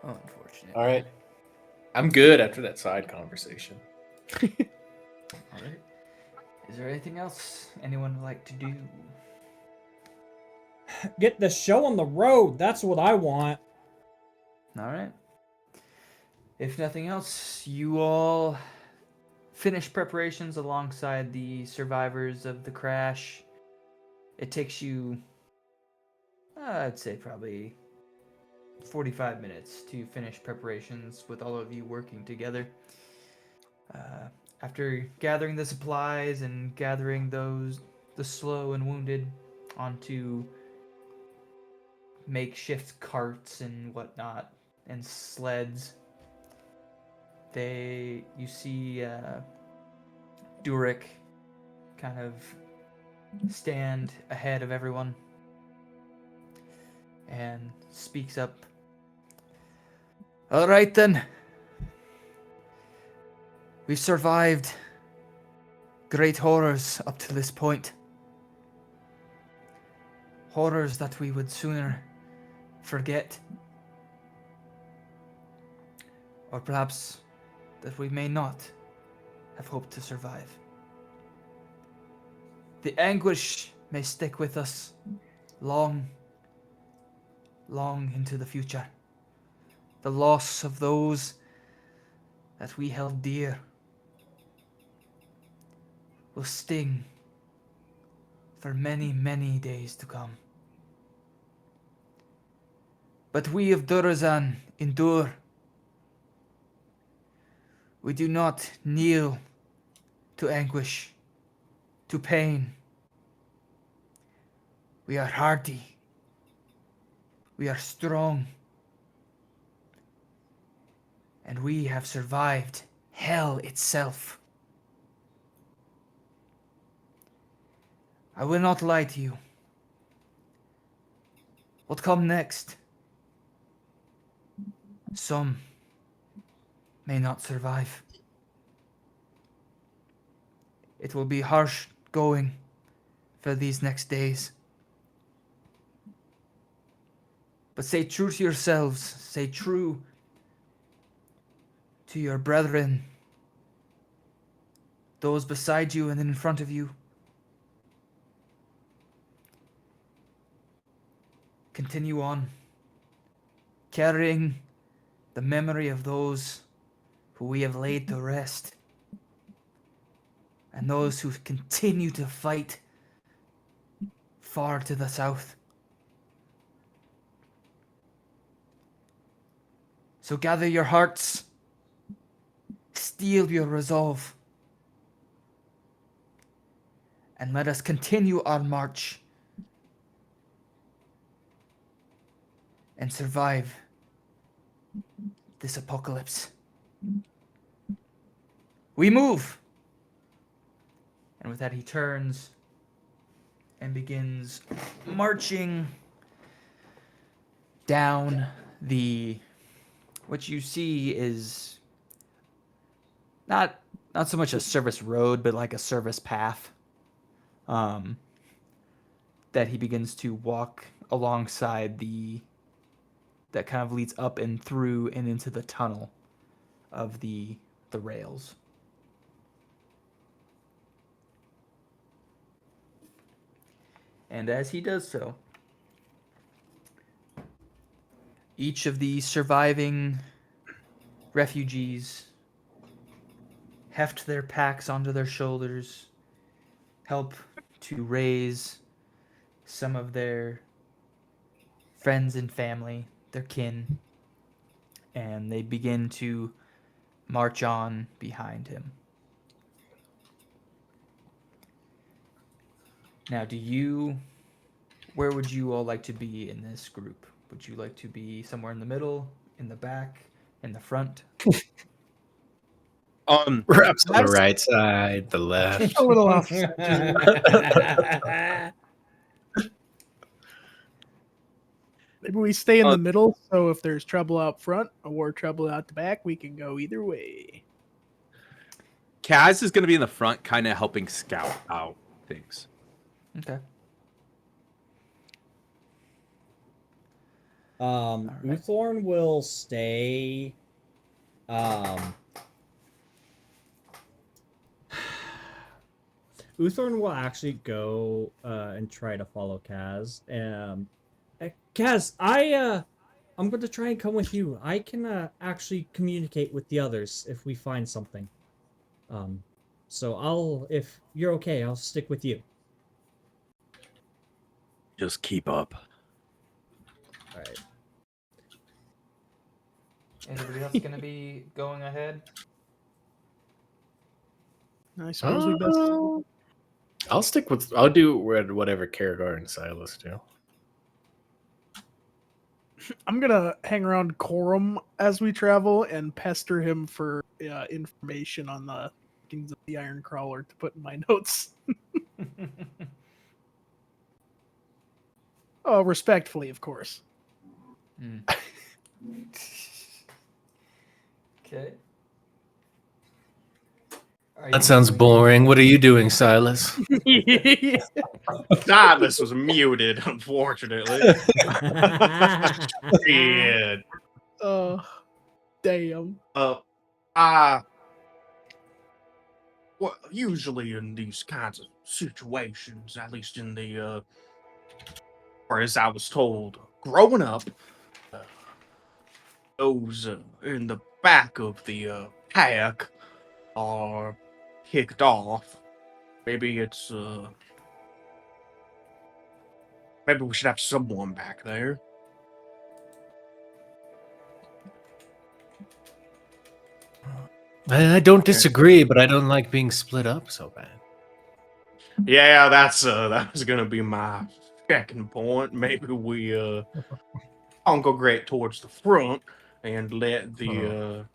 Unfortunate. All right. I'm good after that side conversation. All right. Is there anything else anyone would like to do? Get the show on the road. That's what I want. All right. If nothing else, you all finish preparations alongside the survivors of the crash. It takes you, I'd say, probably 45 minutes to finish preparations with all of you working together. After gathering the supplies and gathering the slow and wounded onto makeshift carts and whatnot and sleds, you see Durik kind of stand ahead of everyone and speaks up. All right then. We've survived great horrors up to this point. Horrors that we would sooner forget. Or perhaps that we may not have hoped to survive. The anguish may stick with us long, long into the future. The loss of those that we held dear will sting for many, many days to come. But we of Durazan endure. We do not kneel to anguish, to pain. We are hardy. We are strong. And we have survived hell itself. I will not lie to you. What comes next? Some may not survive. It will be harsh going for these next days. But stay true to yourselves. Stay true to your brethren, those beside you and in front of you. Continue on, carrying the memory of those who we have laid to rest, and those who continue to fight far to the south. So gather your hearts, steel your resolve, and let us continue our march and survive this apocalypse. We move! And with that, he turns and begins marching down the... What you see is not so much a service road, but like a service path. That he begins to walk alongside that kind of leads up and through and into the tunnel of the rails. And as he does so, each of the surviving refugees heft their packs onto their shoulders, help to raise some of their friends and family, their kin, and they begin to march on behind him. Now, where would you all like to be in this group? Would you like to be somewhere in the middle, in the back, in the front? Perhaps on the right side, the left. A little off. Maybe we stay in the middle, so if there's trouble out front or trouble out the back, we can go either way. Kaz is going to be in the front, kind of helping scout out things. Okay. Uthorn will stay. Uthorn will actually go and try to follow Kaz. Kaz, I'm going to try and come with you. I can actually communicate with the others if we find something. So if you're okay, I'll stick with you. Just keep up. All right. Anybody else going to be going ahead? I suppose we best. I'll do whatever Karagor and Silas do. I'm gonna hang around Corum as we travel and pester him for information on the things of the Iron Crawler to put in my notes. Oh, respectfully, of course. Okay. That sounds boring. What are you doing, Silas? Silas was muted, unfortunately. Shit. Oh, damn. Well, usually in these kinds of situations, at least in the, or as I was told, growing up, those in the back of the pack are kicked off. Maybe it's, maybe we should have someone back there. I don't disagree, but I don't like being split up so bad. Yeah, that was gonna be my second point. Maybe we congregate towards the front and let the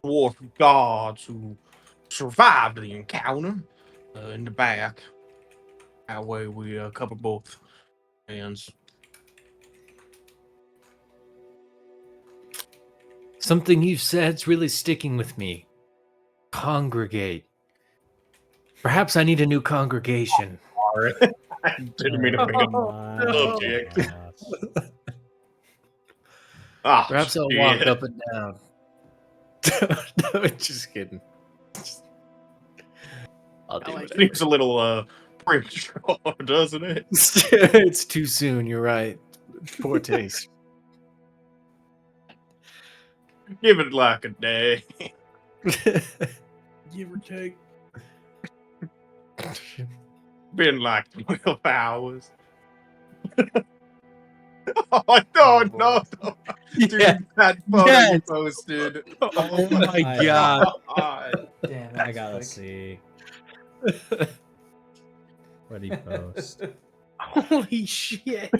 dwarf guards who survived the encounter in the back. That way we cover both ends. Something you've said's really sticking with me. Congregate. Perhaps I need a new congregation. I didn't mean to bring up subject. Ah, Perhaps I'll walk up and down. No, just kidding. I'll do it. Seems a little premature, doesn't it? It's too soon. You're right. Poor taste. Give it like a day. Give or take. Been like 12 hours. Oh, no. Dude, that photo you posted. Oh my god. Damn, I gotta see. What did he post? Holy shit!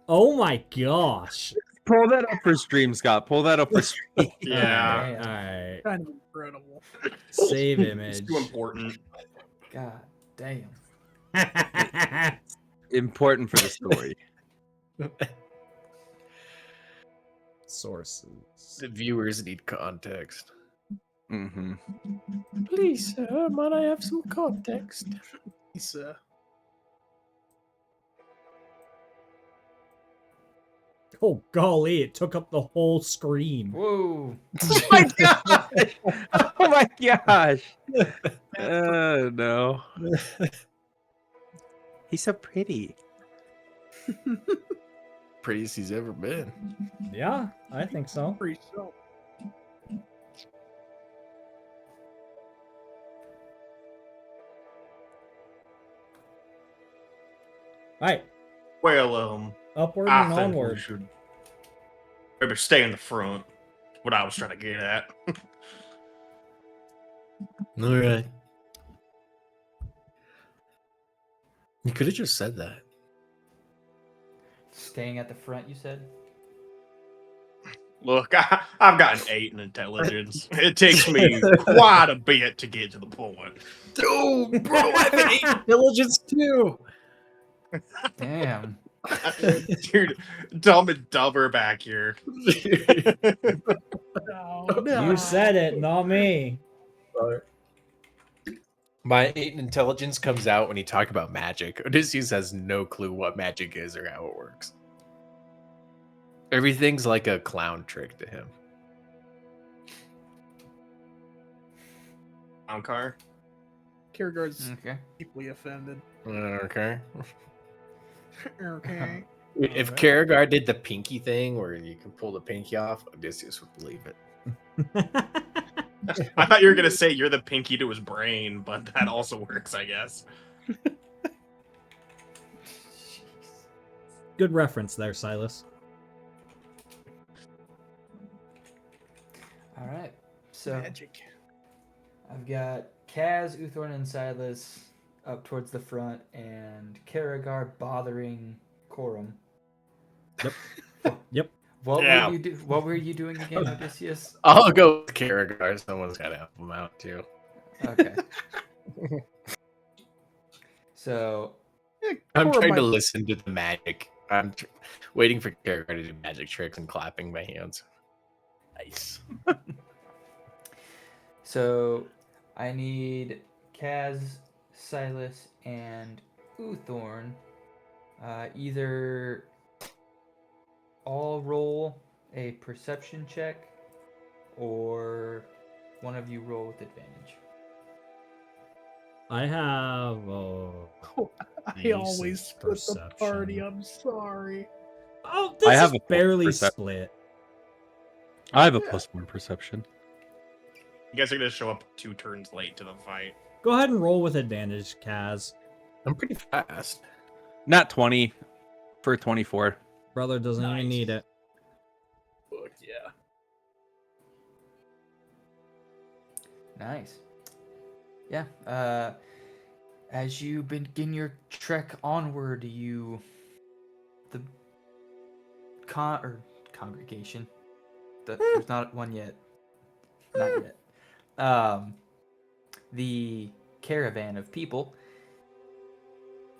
Oh my gosh. Pull that up for stream, Scott. Pull that up for stream. Yeah. Alright. Kind of incredible. Save It's image. too important. God damn. Important for the story. Sources. The viewers need context. Mm-hmm. Please, sir, might I have some context? He's, Oh golly, it took up the whole screen. Whoa. Oh my gosh! Oh my gosh! Oh no. He's so pretty. Prettiest he's ever been. Yeah, I think so. pretty so. Alright, Well, upward I and think we onward. should maybe stay in the front. What I was trying to get at. All right. You could have just said that. Staying at the front, you said? Look, I've got an 8 in intelligence. It takes me quite a bit to get to the point. Oh, bro, I have an 8 intelligence too. Damn. Dude, Dumb and Dumber back here. No, no. You said it, not me. My 8 in intelligence comes out when you talk about magic. Odysseus has no clue what magic is or how it works. Everything's like a clown trick to him. Car. Kierkegaard's Okay. deeply offended. Okay. Okay. If Alright. Kierkegaard did the pinky thing where you can pull the pinky off, Odysseus would believe it. I thought you were gonna say you're the pinky to his brain, but that also works, I guess. Good reference there, Silas. All right. So Magic. I've got Kaz, Uthorn, and Silas up towards the front, and Karagar bothering Corum. Yep. What Yeah. were you do? What were you doing again, Odysseus? I'll go with Kierkegaard. Someone's got to help him out too. Okay. So I'm Cora trying to might- listen to the magic. I'm waiting for Kierkegaard to do magic tricks and clapping my hands. Nice. So I need Kaz, Silas, and Uthorn. Either all roll a perception check, or one of you roll with advantage. I have I always split the party. perception. I'm sorry. Oh, this I have is a barely percep- split. I have a +1 perception. You guys are gonna show up 2 turns late to the fight. Go ahead and roll with advantage, Kaz. I'm pretty fast. Not 20 for 24. Brother doesn't even need it. Fuck yeah. Nice. Yeah. As you begin your trek onward, the congregation. There's not one yet. Not yet. The caravan of people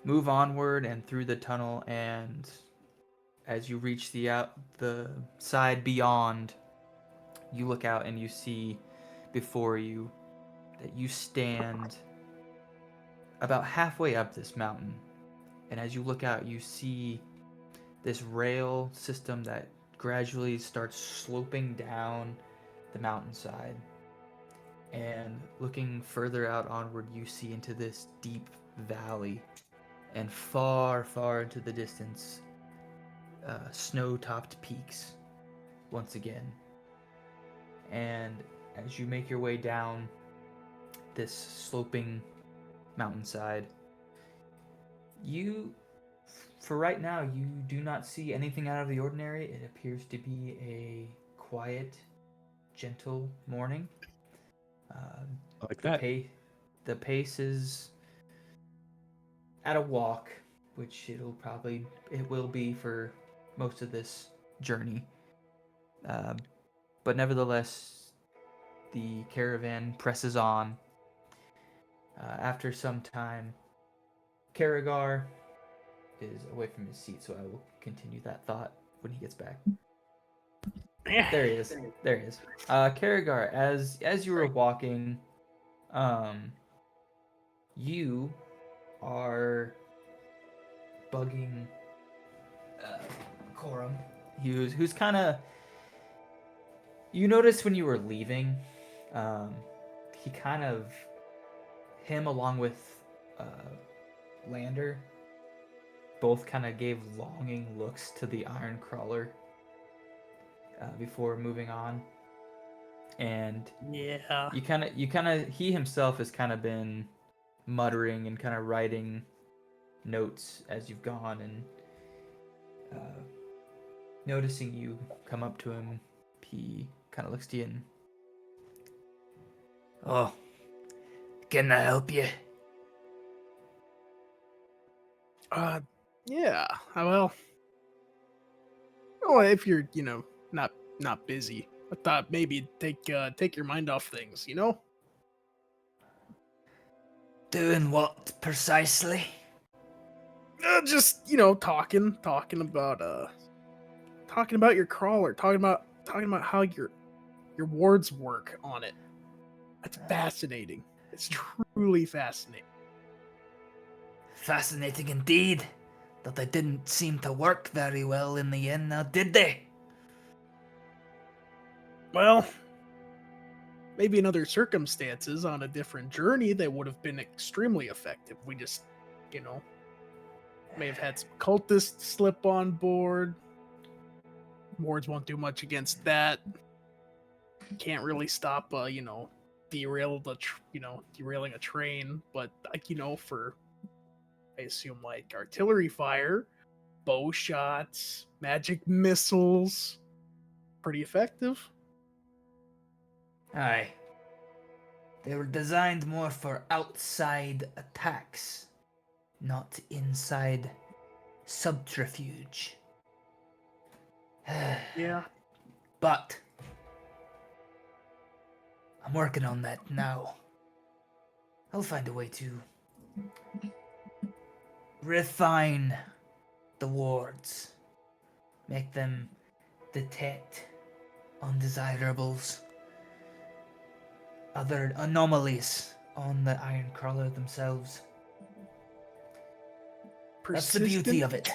move onward and through the tunnel, and as you reach the side beyond, you look out and you see before you that you stand about halfway up this mountain. And as you look out, you see this rail system that gradually starts sloping down the mountainside. And looking further out onward, you see into this deep valley. And far, far into the distance, snow-topped peaks once again. And as you make your way down this sloping mountainside, for right now, you do not see anything out of the ordinary. It appears to be a quiet, gentle morning. I like that. The pace is at a walk, which it will be for most of this journey. But nevertheless, the caravan presses on. After some time, Karagar is away from his seat, so I will continue that thought when he gets back. There he is. There he is. Karagar, as you were walking, you are bugging Corum, who's kind of. You noticed when you were leaving, he kind of, him along with Lander, both kind of gave longing looks to the Iron Crawler before moving on. And Yeah. he himself has kind of been muttering and kind of writing notes as you've gone, and noticing you come up to him, he kind of looks to you and, "Oh, can I help you?" Yeah. Well, if you're, not busy, I thought maybe take your mind off things, Doing what precisely? Just, talking about your crawler, talking about how your wards work on it. That's fascinating. It's truly fascinating. Fascinating indeed. Though they didn't seem to work very well in the end, now did they? Well, maybe in other circumstances, on a different journey, they would have been extremely effective. We just, may have had some cultists slip on board. Wards won't do much against that. Can't really stop, derailing a train. But, for, I assume, artillery fire, bow shots, magic missiles, pretty effective. Aye. They were designed more for outside attacks, not inside subterfuge. Yeah. But I'm working on that now. I'll find a way to refine the wards, make them detect undesirables, other anomalies on the Iron Crawler themselves. That's the beauty of it.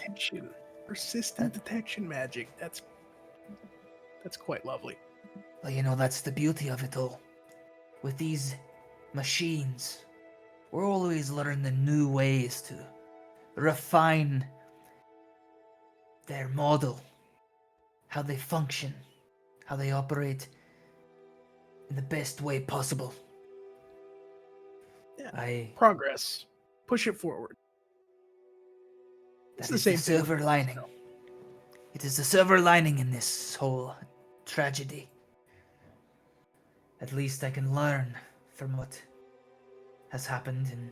Persistent detection magic. That's quite lovely. Well, that's the beauty of it all. With these machines, we're always learning new ways to refine their model, how they function, how they operate in the best way possible. Yeah. Progress. Push it forward. That the is same the thing with silver lining. It is the silver lining in this whole tragedy. At least I can learn from what has happened and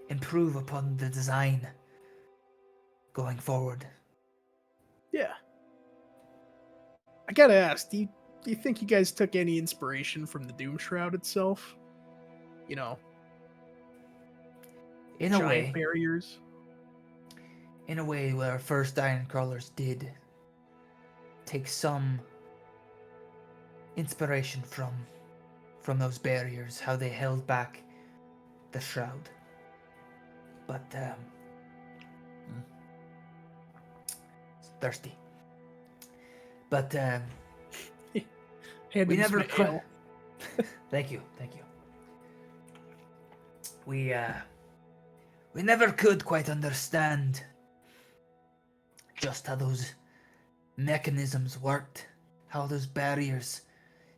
improve upon the design going forward. Yeah. I gotta ask, do you think you guys took any inspiration from the Doom Shroud itself? In a giant way. barriers? In a way, where our first Iron Crawlers did take some inspiration from those barriers, how they held back the shroud. But it's thirsty. But we never could. Thank you. We never could quite understand just how those mechanisms worked, how those barriers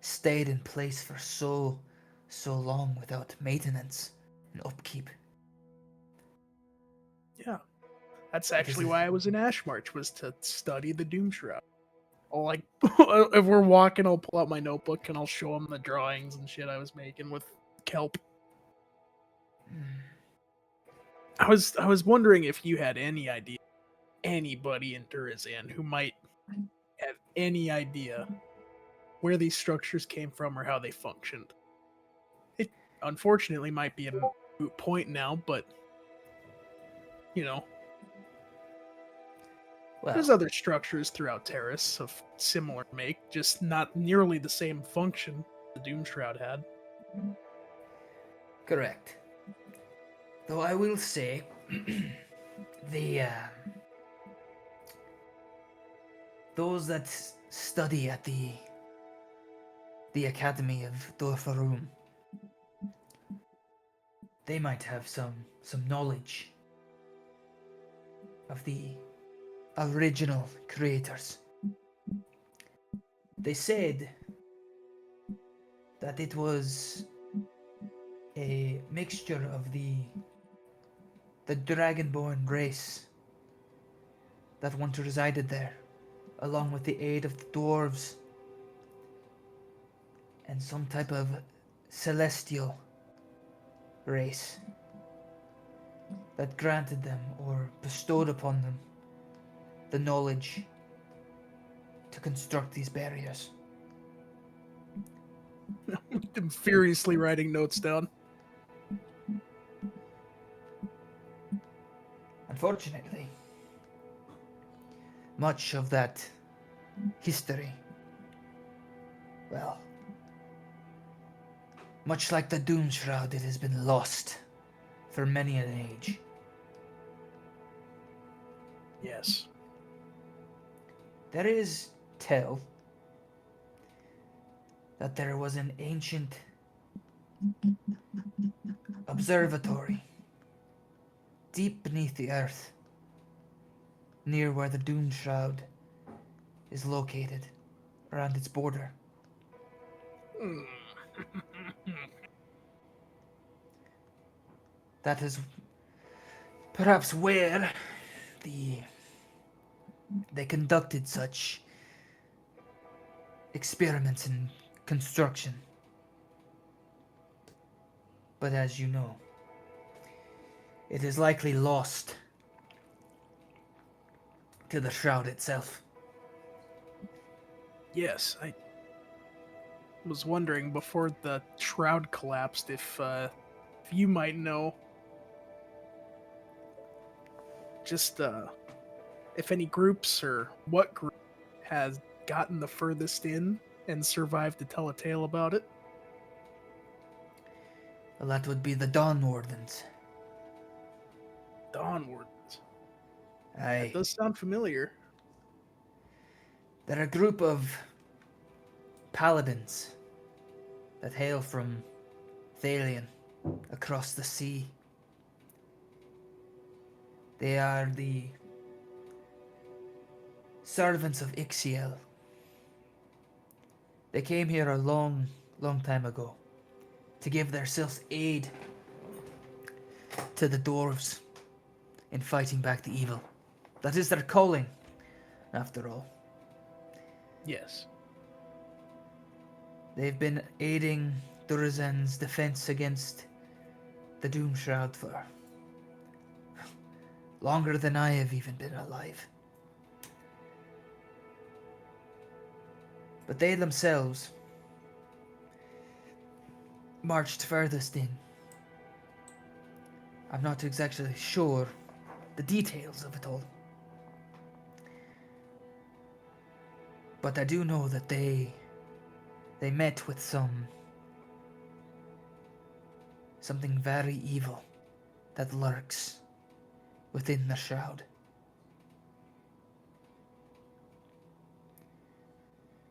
stayed in place for so long without maintenance and upkeep. Yeah. That's actually why I was in Ashmarsh, was to study the Doom Shroud. If we're walking, I'll pull out my notebook and I'll show them the drawings and shit I was making with kelp. I was wondering if you had any idea, anybody in Durazan who might have any idea where these structures came from or how they functioned. It unfortunately might be a moot point now, but you know, Well, there's other structures throughout Terus of similar make, just not nearly the same function the Doom Shroud had. correct. Though I will say, the those that study at the Academy of Dorfarum, they might have some knowledge of the original creators. They said that it was a mixture of the dragonborn race that once resided there, along with the aid of the dwarves and some type of celestial race that granted them or bestowed upon them the knowledge to construct these barriers. I'm furiously writing notes down. Unfortunately, much of that history, well, much like the Doom Shroud, it has been lost for many an age. Yes. There is tell that there was an ancient observatory deep beneath the earth, near where the Doom Shroud is located, around its border. That is perhaps where they conducted such experiments in construction. But as you know, it is likely lost to the shroud itself. Yes, I was wondering before the shroud collapsed if you might know just if any groups or what group has gotten the furthest in and survived to tell a tale about it. Well, that would be the Dawn Wardens. Dawn Wardens. Aye. That does sound familiar. They're a group of paladins that hail from Thalion, across the sea. They are the servants of Ixiel. They came here a long, long time ago to give their aid to the dwarves in fighting back the evil. That is their calling, after all. Yes. They've been aiding Durazan's defense against the Doom Shroud for longer than I have even been alive. But they themselves marched furthest in. I'm not exactly sure the details of it all. But I do know that they met with something very evil that lurks within the shroud.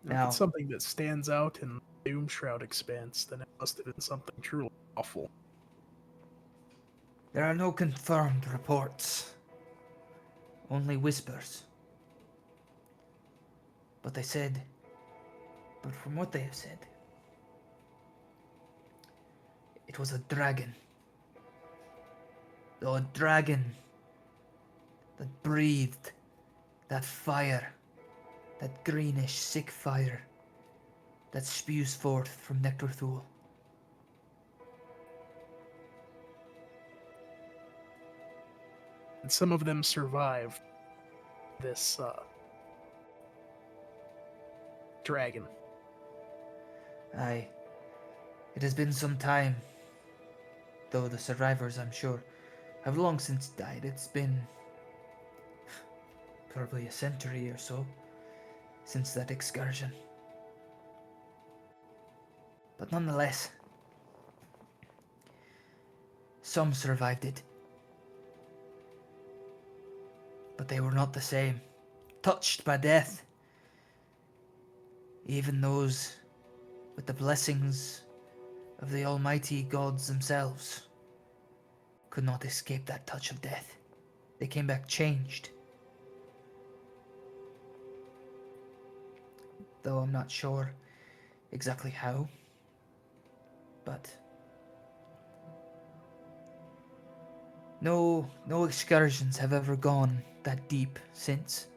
If Now, it's something that stands out in the Doom Shroud expanse, then it must have been something truly awful. there are no confirmed reports, only whispers. But from what they have said, it was a dragon. Though a dragon that breathed that fire, that greenish, sick fire that spews forth from Nectarthul. And some of them survived this dragon. Aye. It has been some time, though the survivors, I'm sure, have long since died. It's been probably a century or so since that excursion. But nonetheless, some survived it. But they were not the same, touched by death. Even those with the blessings of the almighty gods themselves could not escape that touch of death. They came back changed. Though I'm not sure exactly how. But no excursions have ever gone that deep since.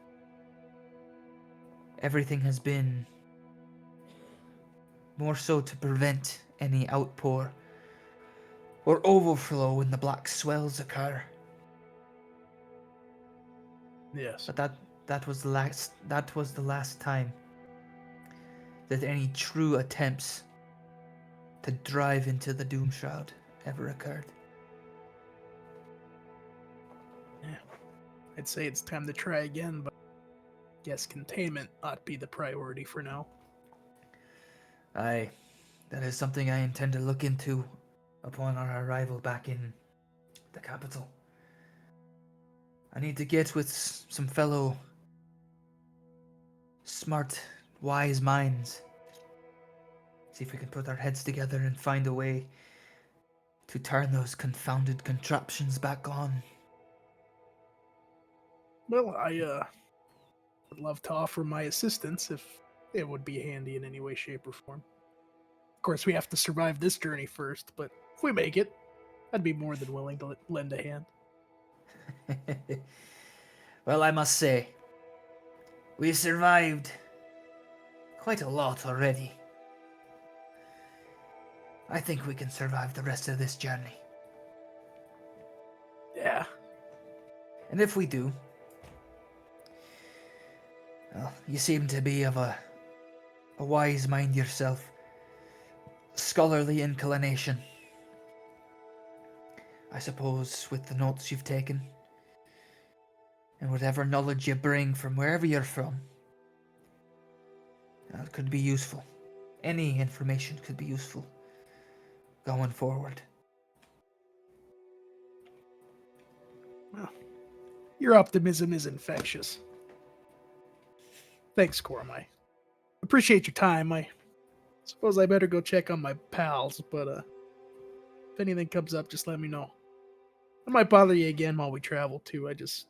Everything has been more so to prevent any outpour or overflow when the black swells occur. Yes. But that was the last time that any true attempts to drive into the Doom Shroud ever occurred. I'd say it's time to try again, but I guess containment ought be the priority for now. Aye, that is something I intend to look into upon our arrival back in the capital. I need to get with some fellow smart, wise minds. See if we can put our heads together and find a way to turn those confounded contraptions back on. Well, I would love to offer my assistance if it would be handy in any way, shape, or form. Of course, we have to survive this journey first, but if we make it, I'd be more than willing to lend a hand. Well, I must say, we've survived quite a lot already. I think we can survive the rest of this journey. Yeah. And if we do, well, you seem to be of a wise mind yourself. Scholarly inclination. I suppose with the notes you've taken, and whatever knowledge you bring from wherever you're from, it could be useful. Any information could be useful going forward. Well, your optimism is infectious. Thanks, Corum. I appreciate your time. I suppose I better go check on my pals, but if anything comes up, just let me know. I might bother you again while we travel, too. I just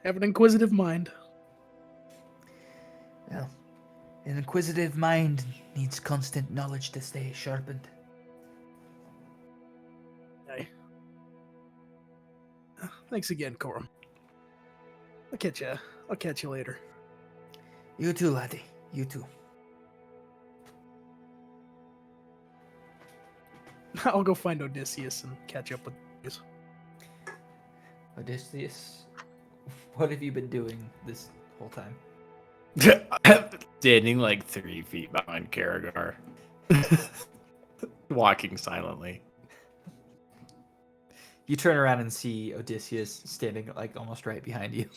have an inquisitive mind. Well, an inquisitive mind needs constant knowledge to stay sharpened. Aye. Thanks again, Corum. I'll catch you later. You too, laddie. You too. I'll go find Odysseus and catch up with you. Odysseus, what have you been doing this whole time? Standing like 3 feet behind Karagar. Walking silently. You turn around and see Odysseus standing like almost right behind you.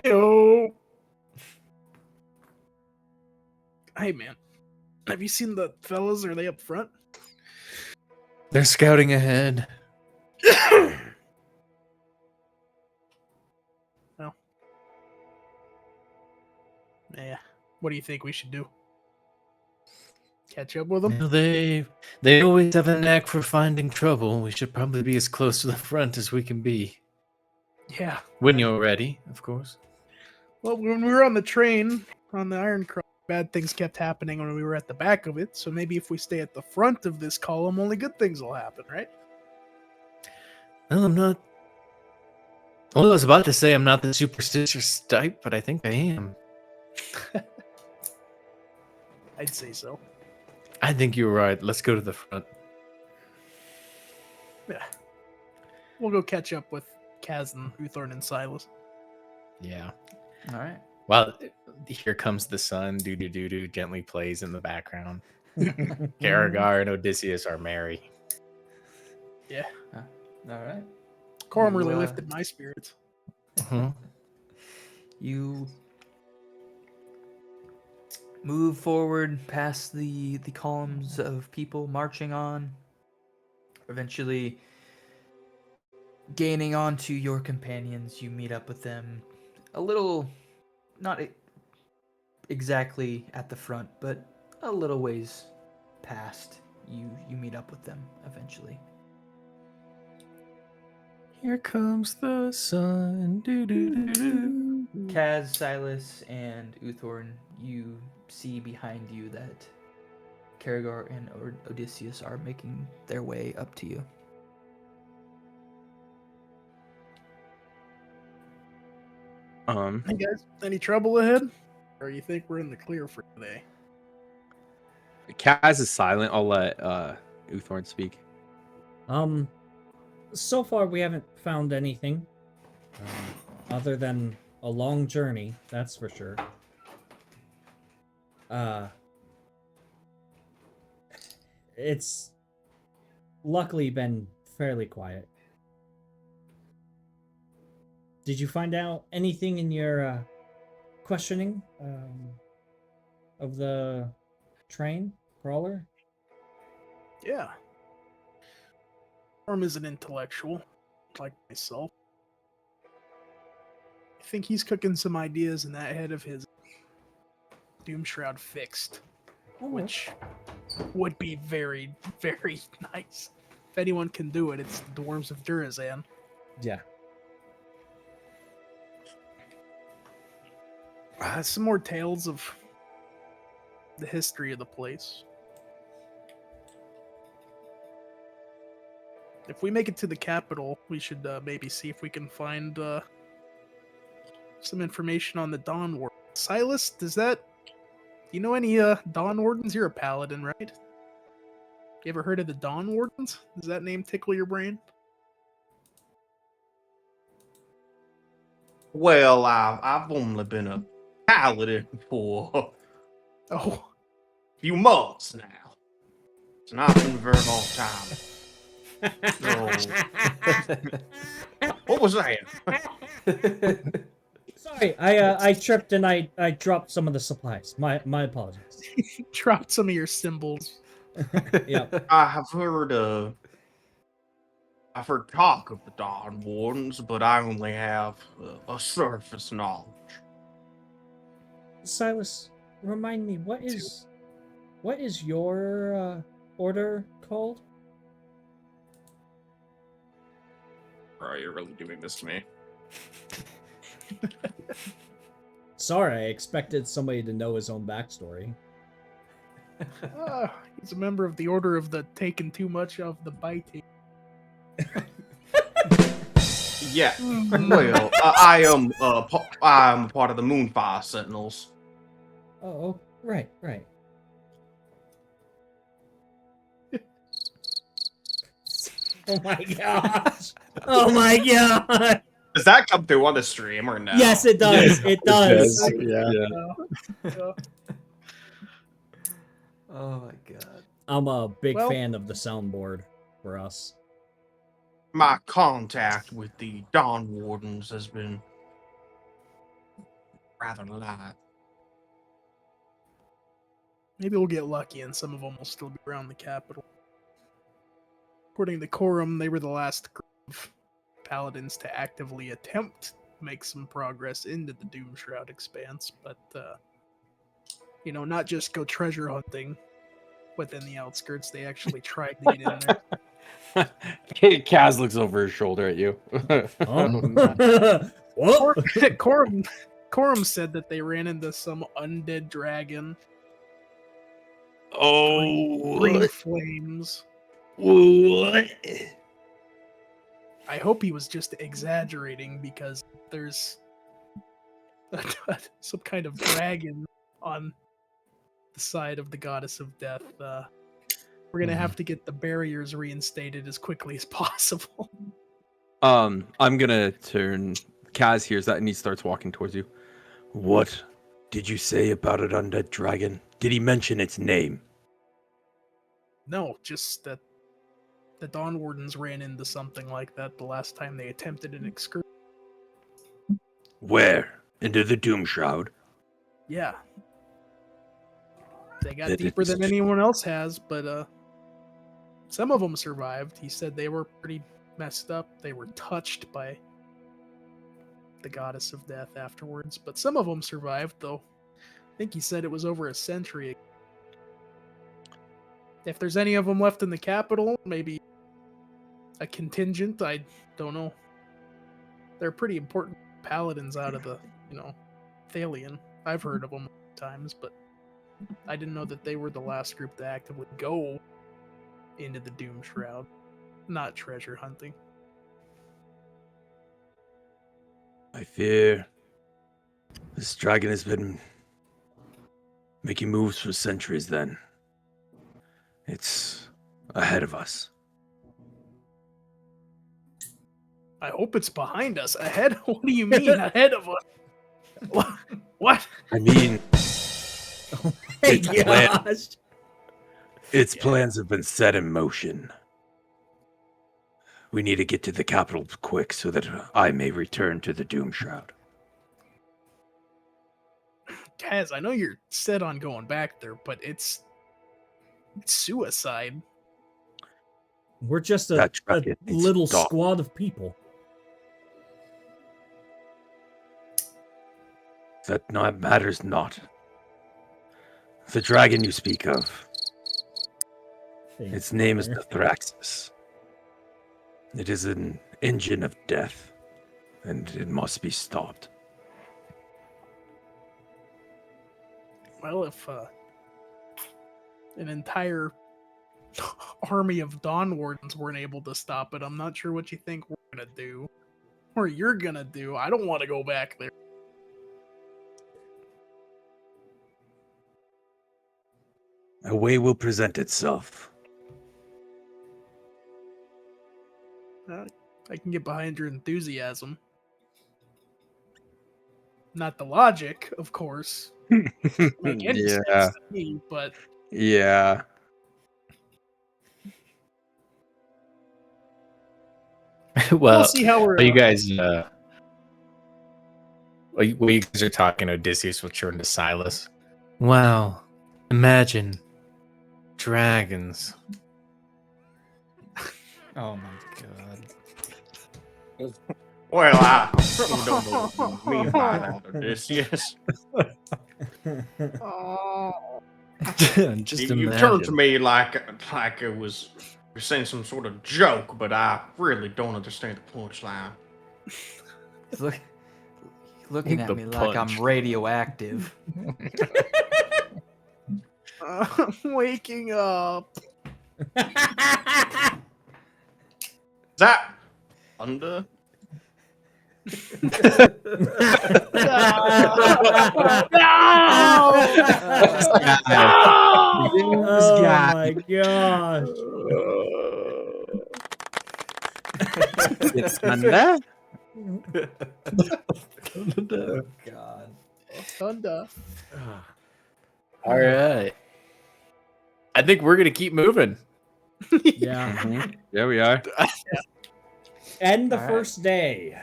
Yo. Hey, man. Have you seen the fellas? Are they up front? They're scouting ahead. Well. Yeah. What do you think we should do? Catch up with them? Well, they always have a knack for finding trouble. We should probably be as close to the front as we can be. Yeah. When you're ready, of course. Well, when we were on the train on the Iron Cross, bad things kept happening when we were at the back of it. So maybe if we stay at the front of this column, only good things will happen, right? Well, I'm not. Well, I was about to say I'm not the superstitious type, but I think I am. I'd say so. I think you're right. Let's go to the front. Yeah. we'll go catch up with Kaz and Uthorn and Silas. Yeah. All right. Well, here comes the sun. Do do do do gently plays in the background. Karagar and Odysseus are merry. Yeah, All right. Corum You, really lifted my spirits. You move forward past the columns of people marching on, eventually gaining onto your companions. You meet up with them a little, not exactly at the front, but a little ways past. You meet up with them eventually. Here comes the sun. Do do do do. Kaz, Silas, and Uthorn, you see behind you that Karagar and Odysseus are making their way up to you. Hey guys, any trouble ahead? Or you think we're in the clear for today? Kaz is silent. I'll let Uthorn speak. So far we haven't found anything other than a long journey, that's for sure. It's luckily been fairly quiet. Did you find out anything in your questioning of the train crawler? Yeah. Corum is an intellectual, like myself. I think he's cooking some ideas in that head of his Doomshroud fixed, which would be very, very nice. If anyone can do it, it's the Dwarves of Durazan. Yeah. Some more tales of the history of the place. If we make it to the capital, we should maybe see if we can find some information on the Dawn Warden. Silas, you know any Dawn Wardens? You're a paladin, right? You ever heard of the Dawn Wardens? Does that name tickle your brain? Well, I've only been a paladin for Oh, a few months now. It's not been a very long time. So, what was that? Sorry, I tripped and I dropped some of the supplies. My apologies. dropped some of your symbols. Yep. I've heard talk of the Dawn Wardens, but I only have a surface knowledge. Silas, remind me, what is your order called? Bro, you're really doing this to me. Sorry, I expected somebody to know his own backstory. He's a member of the Order of the Taken Too Much of the Biting. Yeah. Well, I'm a part of the Moonfire Sentinels. Oh, right. Oh my gosh! Oh my god! Does that come through on the stream or no? Yes, it does. It does. Yeah. Oh my god. I'm a big Well- fan of the soundboard for us. My contact with the Dawn Wardens has been rather light. Maybe we'll get lucky and some of them will still be around the capital. According to Corum, they were the last group of paladins to actively attempt to make some progress into the Doomshroud expanse, but, not just go treasure hunting within the outskirts, they actually tried to get in there. Kaz looks over his shoulder at you. What? Corum said that they ran into some undead dragon, Oh, green flames. what? I hope he was just exaggerating because there's some kind of dragon on the side of the goddess of death. We're gonna have to get the barriers reinstated as quickly as possible. I'm gonna turn. Kaz hears that and he starts walking towards you. What did you say about an undead dragon? Did he mention its name? No, just that the Dawn Wardens ran into something like that the last time they attempted an excursion. Where? Into the Doom Shroud? Yeah. They got That deeper is than tr- anyone else has, but some of them survived. He said they were pretty messed up. They were touched by the goddess of death afterwards, but some of them survived, though. I think he said it was over a century. If there's any of them left in the capital, maybe a contingent, I don't know. They're pretty important paladins out of the, Thalian. I've heard of them times, but I didn't know that they were the last group to actively go into the Doom Shroud, not treasure hunting. I fear this dragon has been making moves for centuries then. It's ahead of us. I hope it's behind us. Ahead? What do you mean, ahead of us? What? I mean, Hey, It's planned. gosh. its plans have been set in motion. We need to get to the capital quick so that I may return to the Doom Shroud. Kaz, I know you're set on going back there, but it's suicide. We're just a That dragon needs little to stop. squad of people. That not matters not. The dragon you speak of, its name is the Thraxis. It is an engine of death, and it must be stopped. Well, if an entire army of Dawn Wardens weren't able to stop it, I'm not sure what you think we're gonna do. Or you're gonna do. I don't want to go back there. A way will present itself. I can get behind your enthusiasm. Not the logic, of course. Make any sense to me, but Yeah. we'll Well, see how we're. while you guys, while you guys are talking, Odysseus will turn to Silas. Wow, imagine dragons. Oh my god. Well, I certainly don't know what you mean by that, Odysseus. Oh, Just You imagine. turned to me like it was you're saying some sort of joke, but I really don't understand the punchline. He's looking at The me like I'm punch. radioactive. I'm waking up. Is that under? Oh my gosh. It's Nanda? God. Thunder. All right. I think we're gonna keep moving. Yeah. Yeah, we are. End the All right. first day.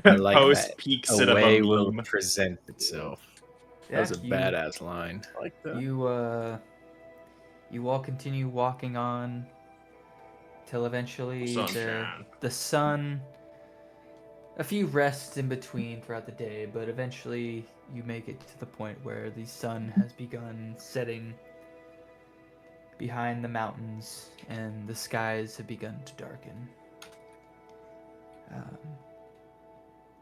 I like Post that. peak A cinema way will meme. present itself. That Yeah, was a badass line. I like that. You all continue walking on till eventually Sunshine. the sun. A few rests in between throughout the day, but eventually you make it to the point where the sun has begun setting behind the mountains and the skies have begun to darken.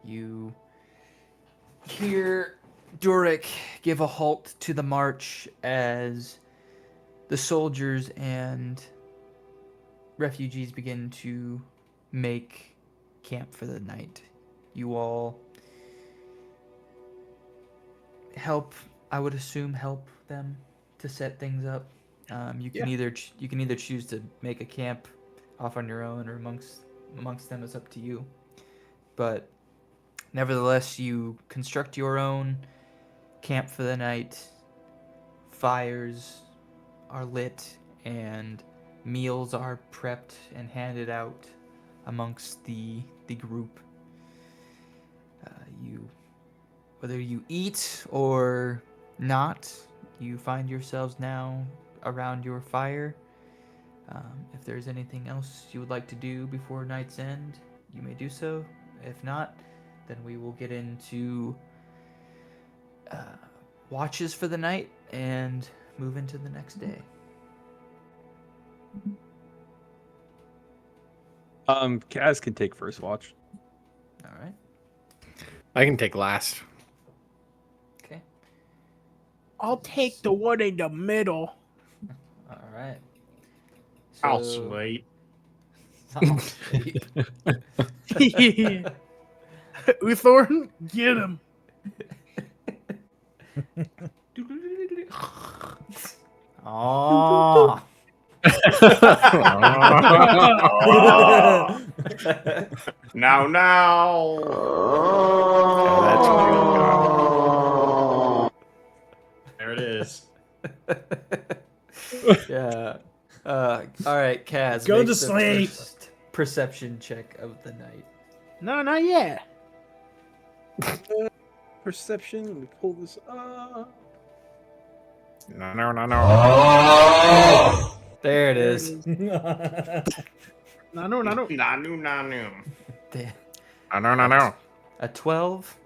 You hear Durik give a halt to the march as the soldiers and refugees begin to make camp for the night. You all help, I would assume, help them to set things up. You can either choose to make a camp off on your own or amongst amongst them is up to you. But nevertheless, you construct your own camp for the night. Fires are lit and meals are prepped and handed out amongst the group. Whether you eat or not, you find yourselves now around your fire. If there's anything else you would like to do before night's end, you may do so. If not, then we will get into watches for the night and move into the next day. Kaz can take first watch. All right. I can take last. Okay. I'll take the one in the middle. All right. I'll So- sleep. I'll sleep. Uthorn, get him. Oh. Now. There it is. Yeah. All right, Kaz. Go make to the sleep. first perception check of the night. No, not yet. Perception. Let me pull this up. No. There it is. No. Nanu. There. No. A 12.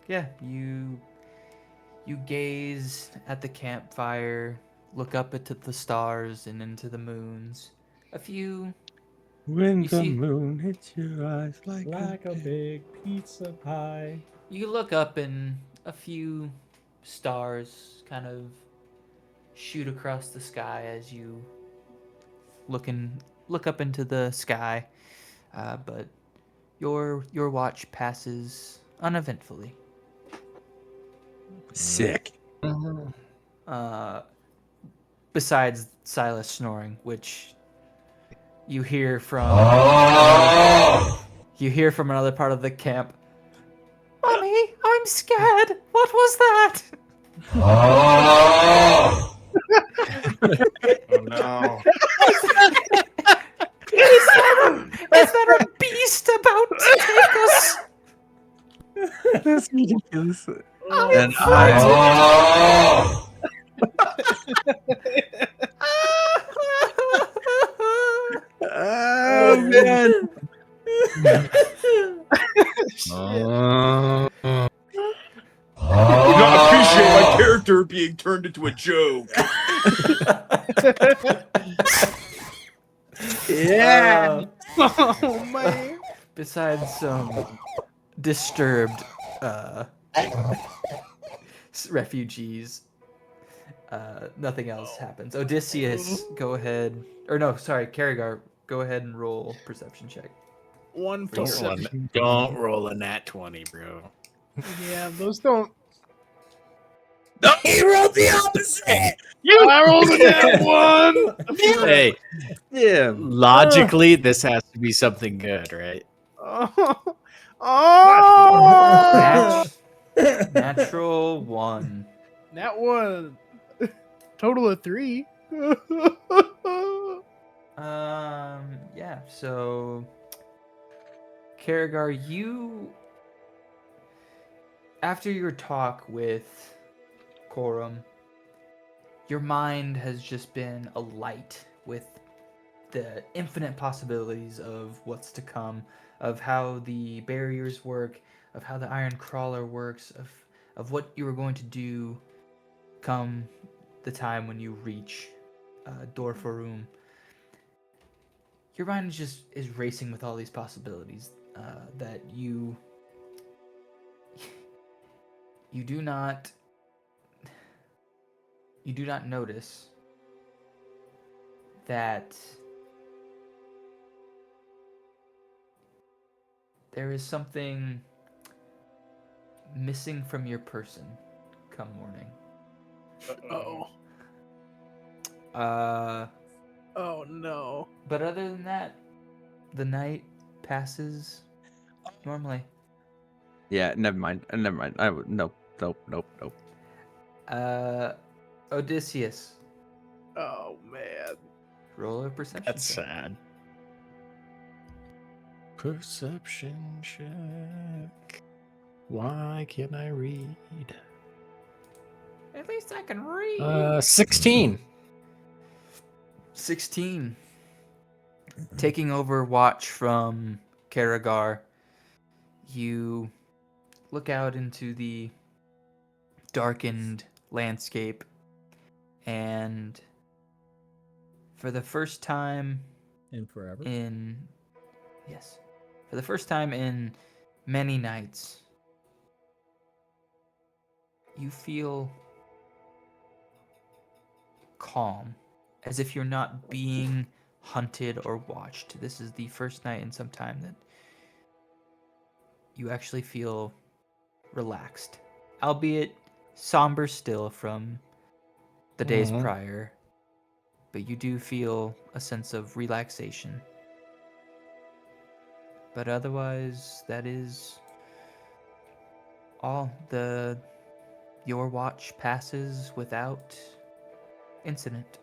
Yeah, you gaze at the campfire, look up into the stars and into the moons. A few. When You the see- moon hits your eyes like a big pizza pie. You look up and a few stars kind of shoot across the sky as you look up into the sky, but your watch passes uneventfully. sick. Besides Silas snoring, which you hear from another part of the camp. Mommy, I'm scared. What was that? Oh no. Is that a beast about to take us? That's ridiculous. I'm Oh man. I do not appreciate my character being turned into a joke. Yeah. Oh man. Besides some disturbed refugees, nothing else happens. Odysseus, go ahead. Or no, sorry, Carragher, go ahead and roll perception check. One For your perception. Don't roll a nat 20, bro. Yeah, those don't. He rolled the opposite. I rolled a nat one. Hey, Yeah. logically, this has to be something good, right? Oh. Natural 1. That one. Total of 3. Yeah, so Carragher, you after your talk with Corum, your mind has just been alight with the infinite possibilities of what's to come, of how the barriers work, of how the iron crawler works, of what you are going to do come the time when you reach Dorforum. Your mind is racing with all these possibilities that you do not notice that there is something missing from your person come morning. Oh. Uh Oh no. But other than that, the night passes normally. Yeah, never mind. Never mind. Nope. Odysseus, Oh man. roll a perception That's check. sad. Perception check. Why can't I read? At least I can read. 16. 16. Taking over watch from Karagar, you look out into the darkened landscape, and for the first time And forever. in many nights, you feel calm, as if you're not being hunted or watched. This is the first night in some time that you actually feel relaxed, albeit somber still from the days Mhm. prior, but you do feel a sense of relaxation. But otherwise, that is all. Your watch passes without incident.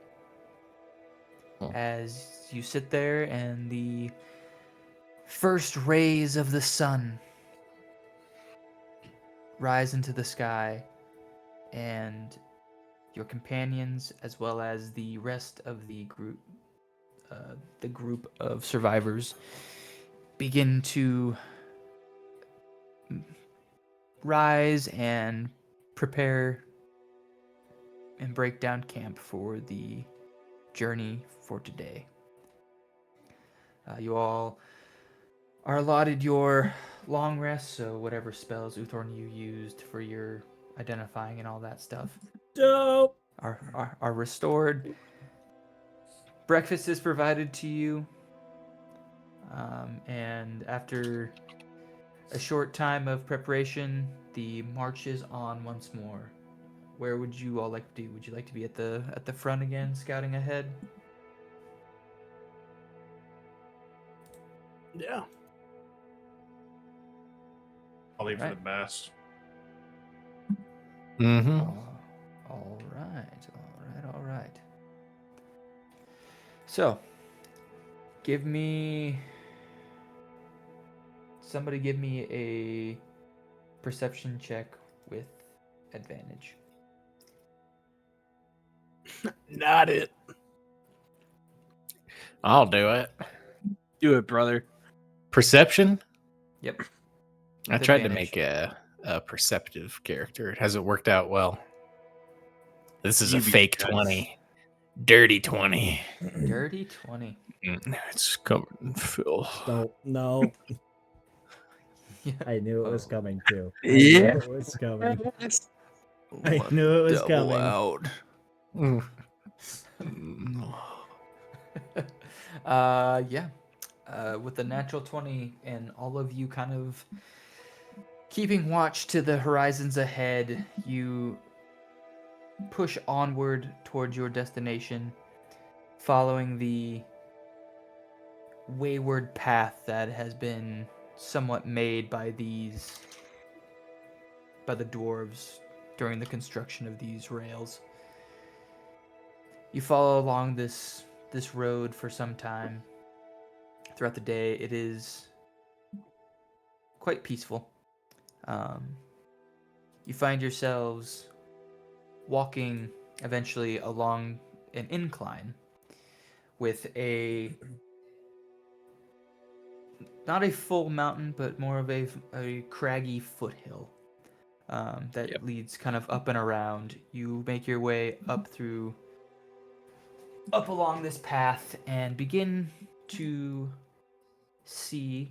Oh. As you sit there and the first rays of the sun rise into the sky, and your companions, as well as the rest of the group of survivors, begin to rise and prepare and break down camp for the journey for today. You all are allotted your long rest, so whatever spells Uthorn you used for your identifying and all that stuff Dope. are restored. Breakfast is provided to you, and after a short time of preparation, the march is on once more. Where would you all like to do? Would you like to be at the front again, scouting ahead? Yeah. I'll leave for Right. the best. Mm-hmm. All right. So, somebody give me a perception check with advantage. Not it. I'll do it. Do it, brother. Perception? Yep. I With tried advantage. to make a perceptive character. It hasn't worked out well. This is You a be fake nice. 20. Dirty 20. Dirty 20. It's covered in filth. Don't. No. Yeah. I knew it was Oh. coming too. I Yeah. knew it was coming. I knew it was Double coming. out. Yeah. With the natural 20 and all of you kind of keeping watch to the horizons ahead, you push onward towards your destination, following the wayward path that has been somewhat made by the dwarves during the construction of these rails. You follow along this road for some time. Throughout the day, it is quite peaceful. You find yourselves walking eventually along an incline with not a full mountain, but more of a craggy foothill that leads kind of up and around. You make your way up along this path and begin to see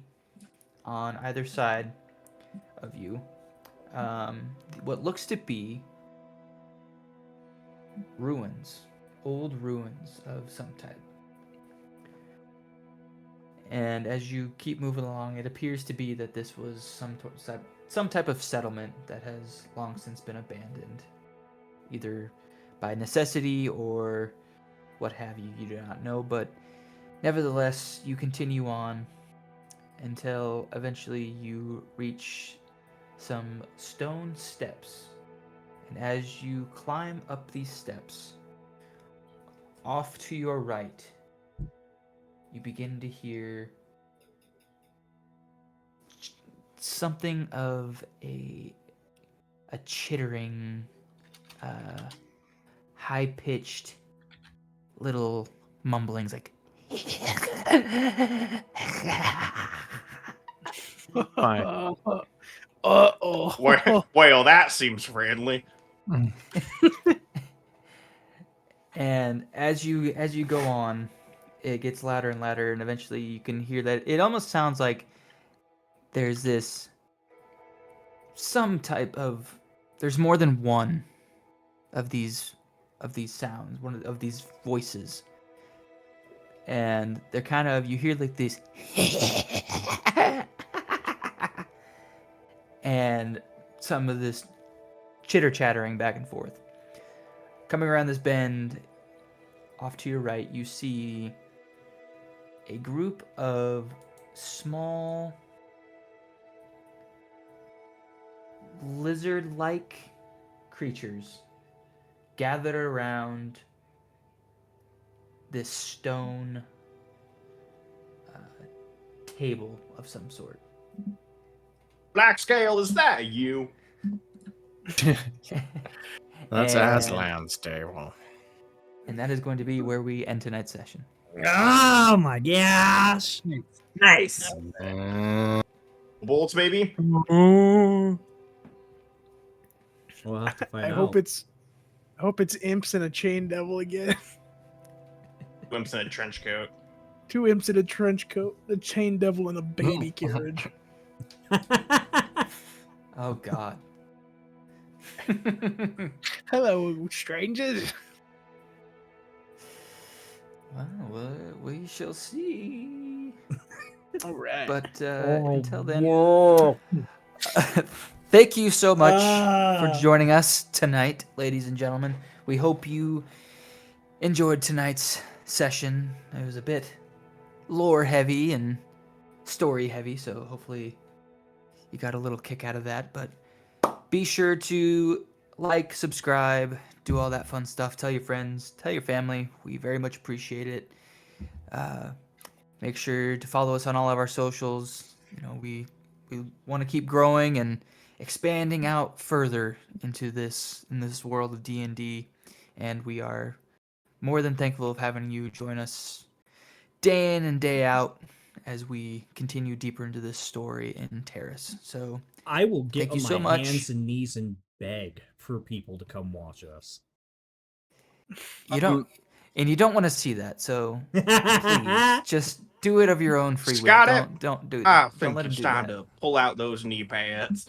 on either side of you what looks to be old ruins of some type. And as you keep moving along, it appears to be that this was some type of settlement that has long since been abandoned, either by necessity or what have you. You do not know, but Nevertheless, you continue on until eventually you reach some stone steps. And as you climb up these steps, off to your right, you begin to hear something of a chittering, high-pitched little mumblings like Fine. Uh-oh. Well, that seems friendly. And as you go on, it gets louder and louder, and eventually you can hear that it almost sounds like there's there's more than one of these sounds, one of these voices, and they're kind of, you hear like this and some of this chitter chattering back and forth. Coming around this bend, off to your right, you see a group of small lizard-like creatures gathered around this stone table of some sort. Black Scale, is that you? That's And- Aslan's table. And that is going to be where we end tonight's session. Oh my gosh! Nice. Bolts, baby. We'll have to find I out. hope it's imps and a chain devil again. Wimps in a trench coat. 2 imps in a trench coat, a chain devil in a baby carriage. Oh God. Hello, strangers. Well, we shall see. All right. But until then, thank you so much for joining us tonight, ladies and gentlemen. We hope you enjoyed tonight's session. It was a bit lore heavy and story heavy, so hopefully you got a little kick out of that. But be sure to like, subscribe, do all that fun stuff. Tell your friends, tell your family. We very much appreciate it. Make sure to follow us on all of our socials. You know, we want to keep growing and expanding out further in this world of D&D, and we are more than thankful of having you join us day in and day out as we continue deeper into this story in Terus. So I will get Thank on you my so much. hands and knees and beg for people to come watch us. you don't want to see that. So please just do it of your own free will. Scott, it- Don't do that. I Don't think let him it's do time that. to pull out those knee pads.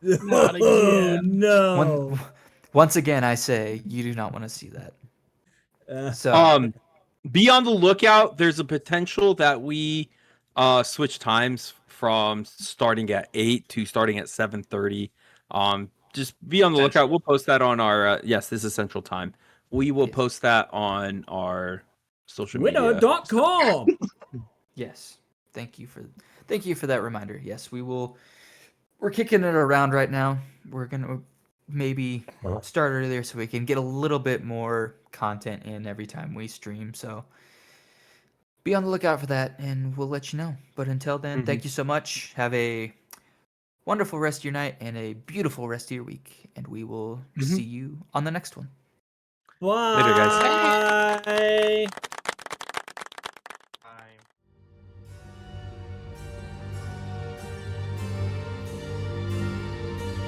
Not again. No. Once again, I say you do not want to see that. So Be on the lookout. There's a potential that we switch times from starting at 8 to starting at 7:30. Just be on the lookout. We'll post that on our yes, this is Central Time. We will post that on our social media. Winner.com. yes, thank you for that reminder. Yes, we will. We're kicking it around right now. We're gonna maybe start earlier so we can get a little bit more content in every time we stream. So be on the lookout for that, and we'll let you know. But until then, thank you so much. Have a wonderful rest of your night and a beautiful rest of your week, and we will see you on the next one. Bye. Later, guys. Bye.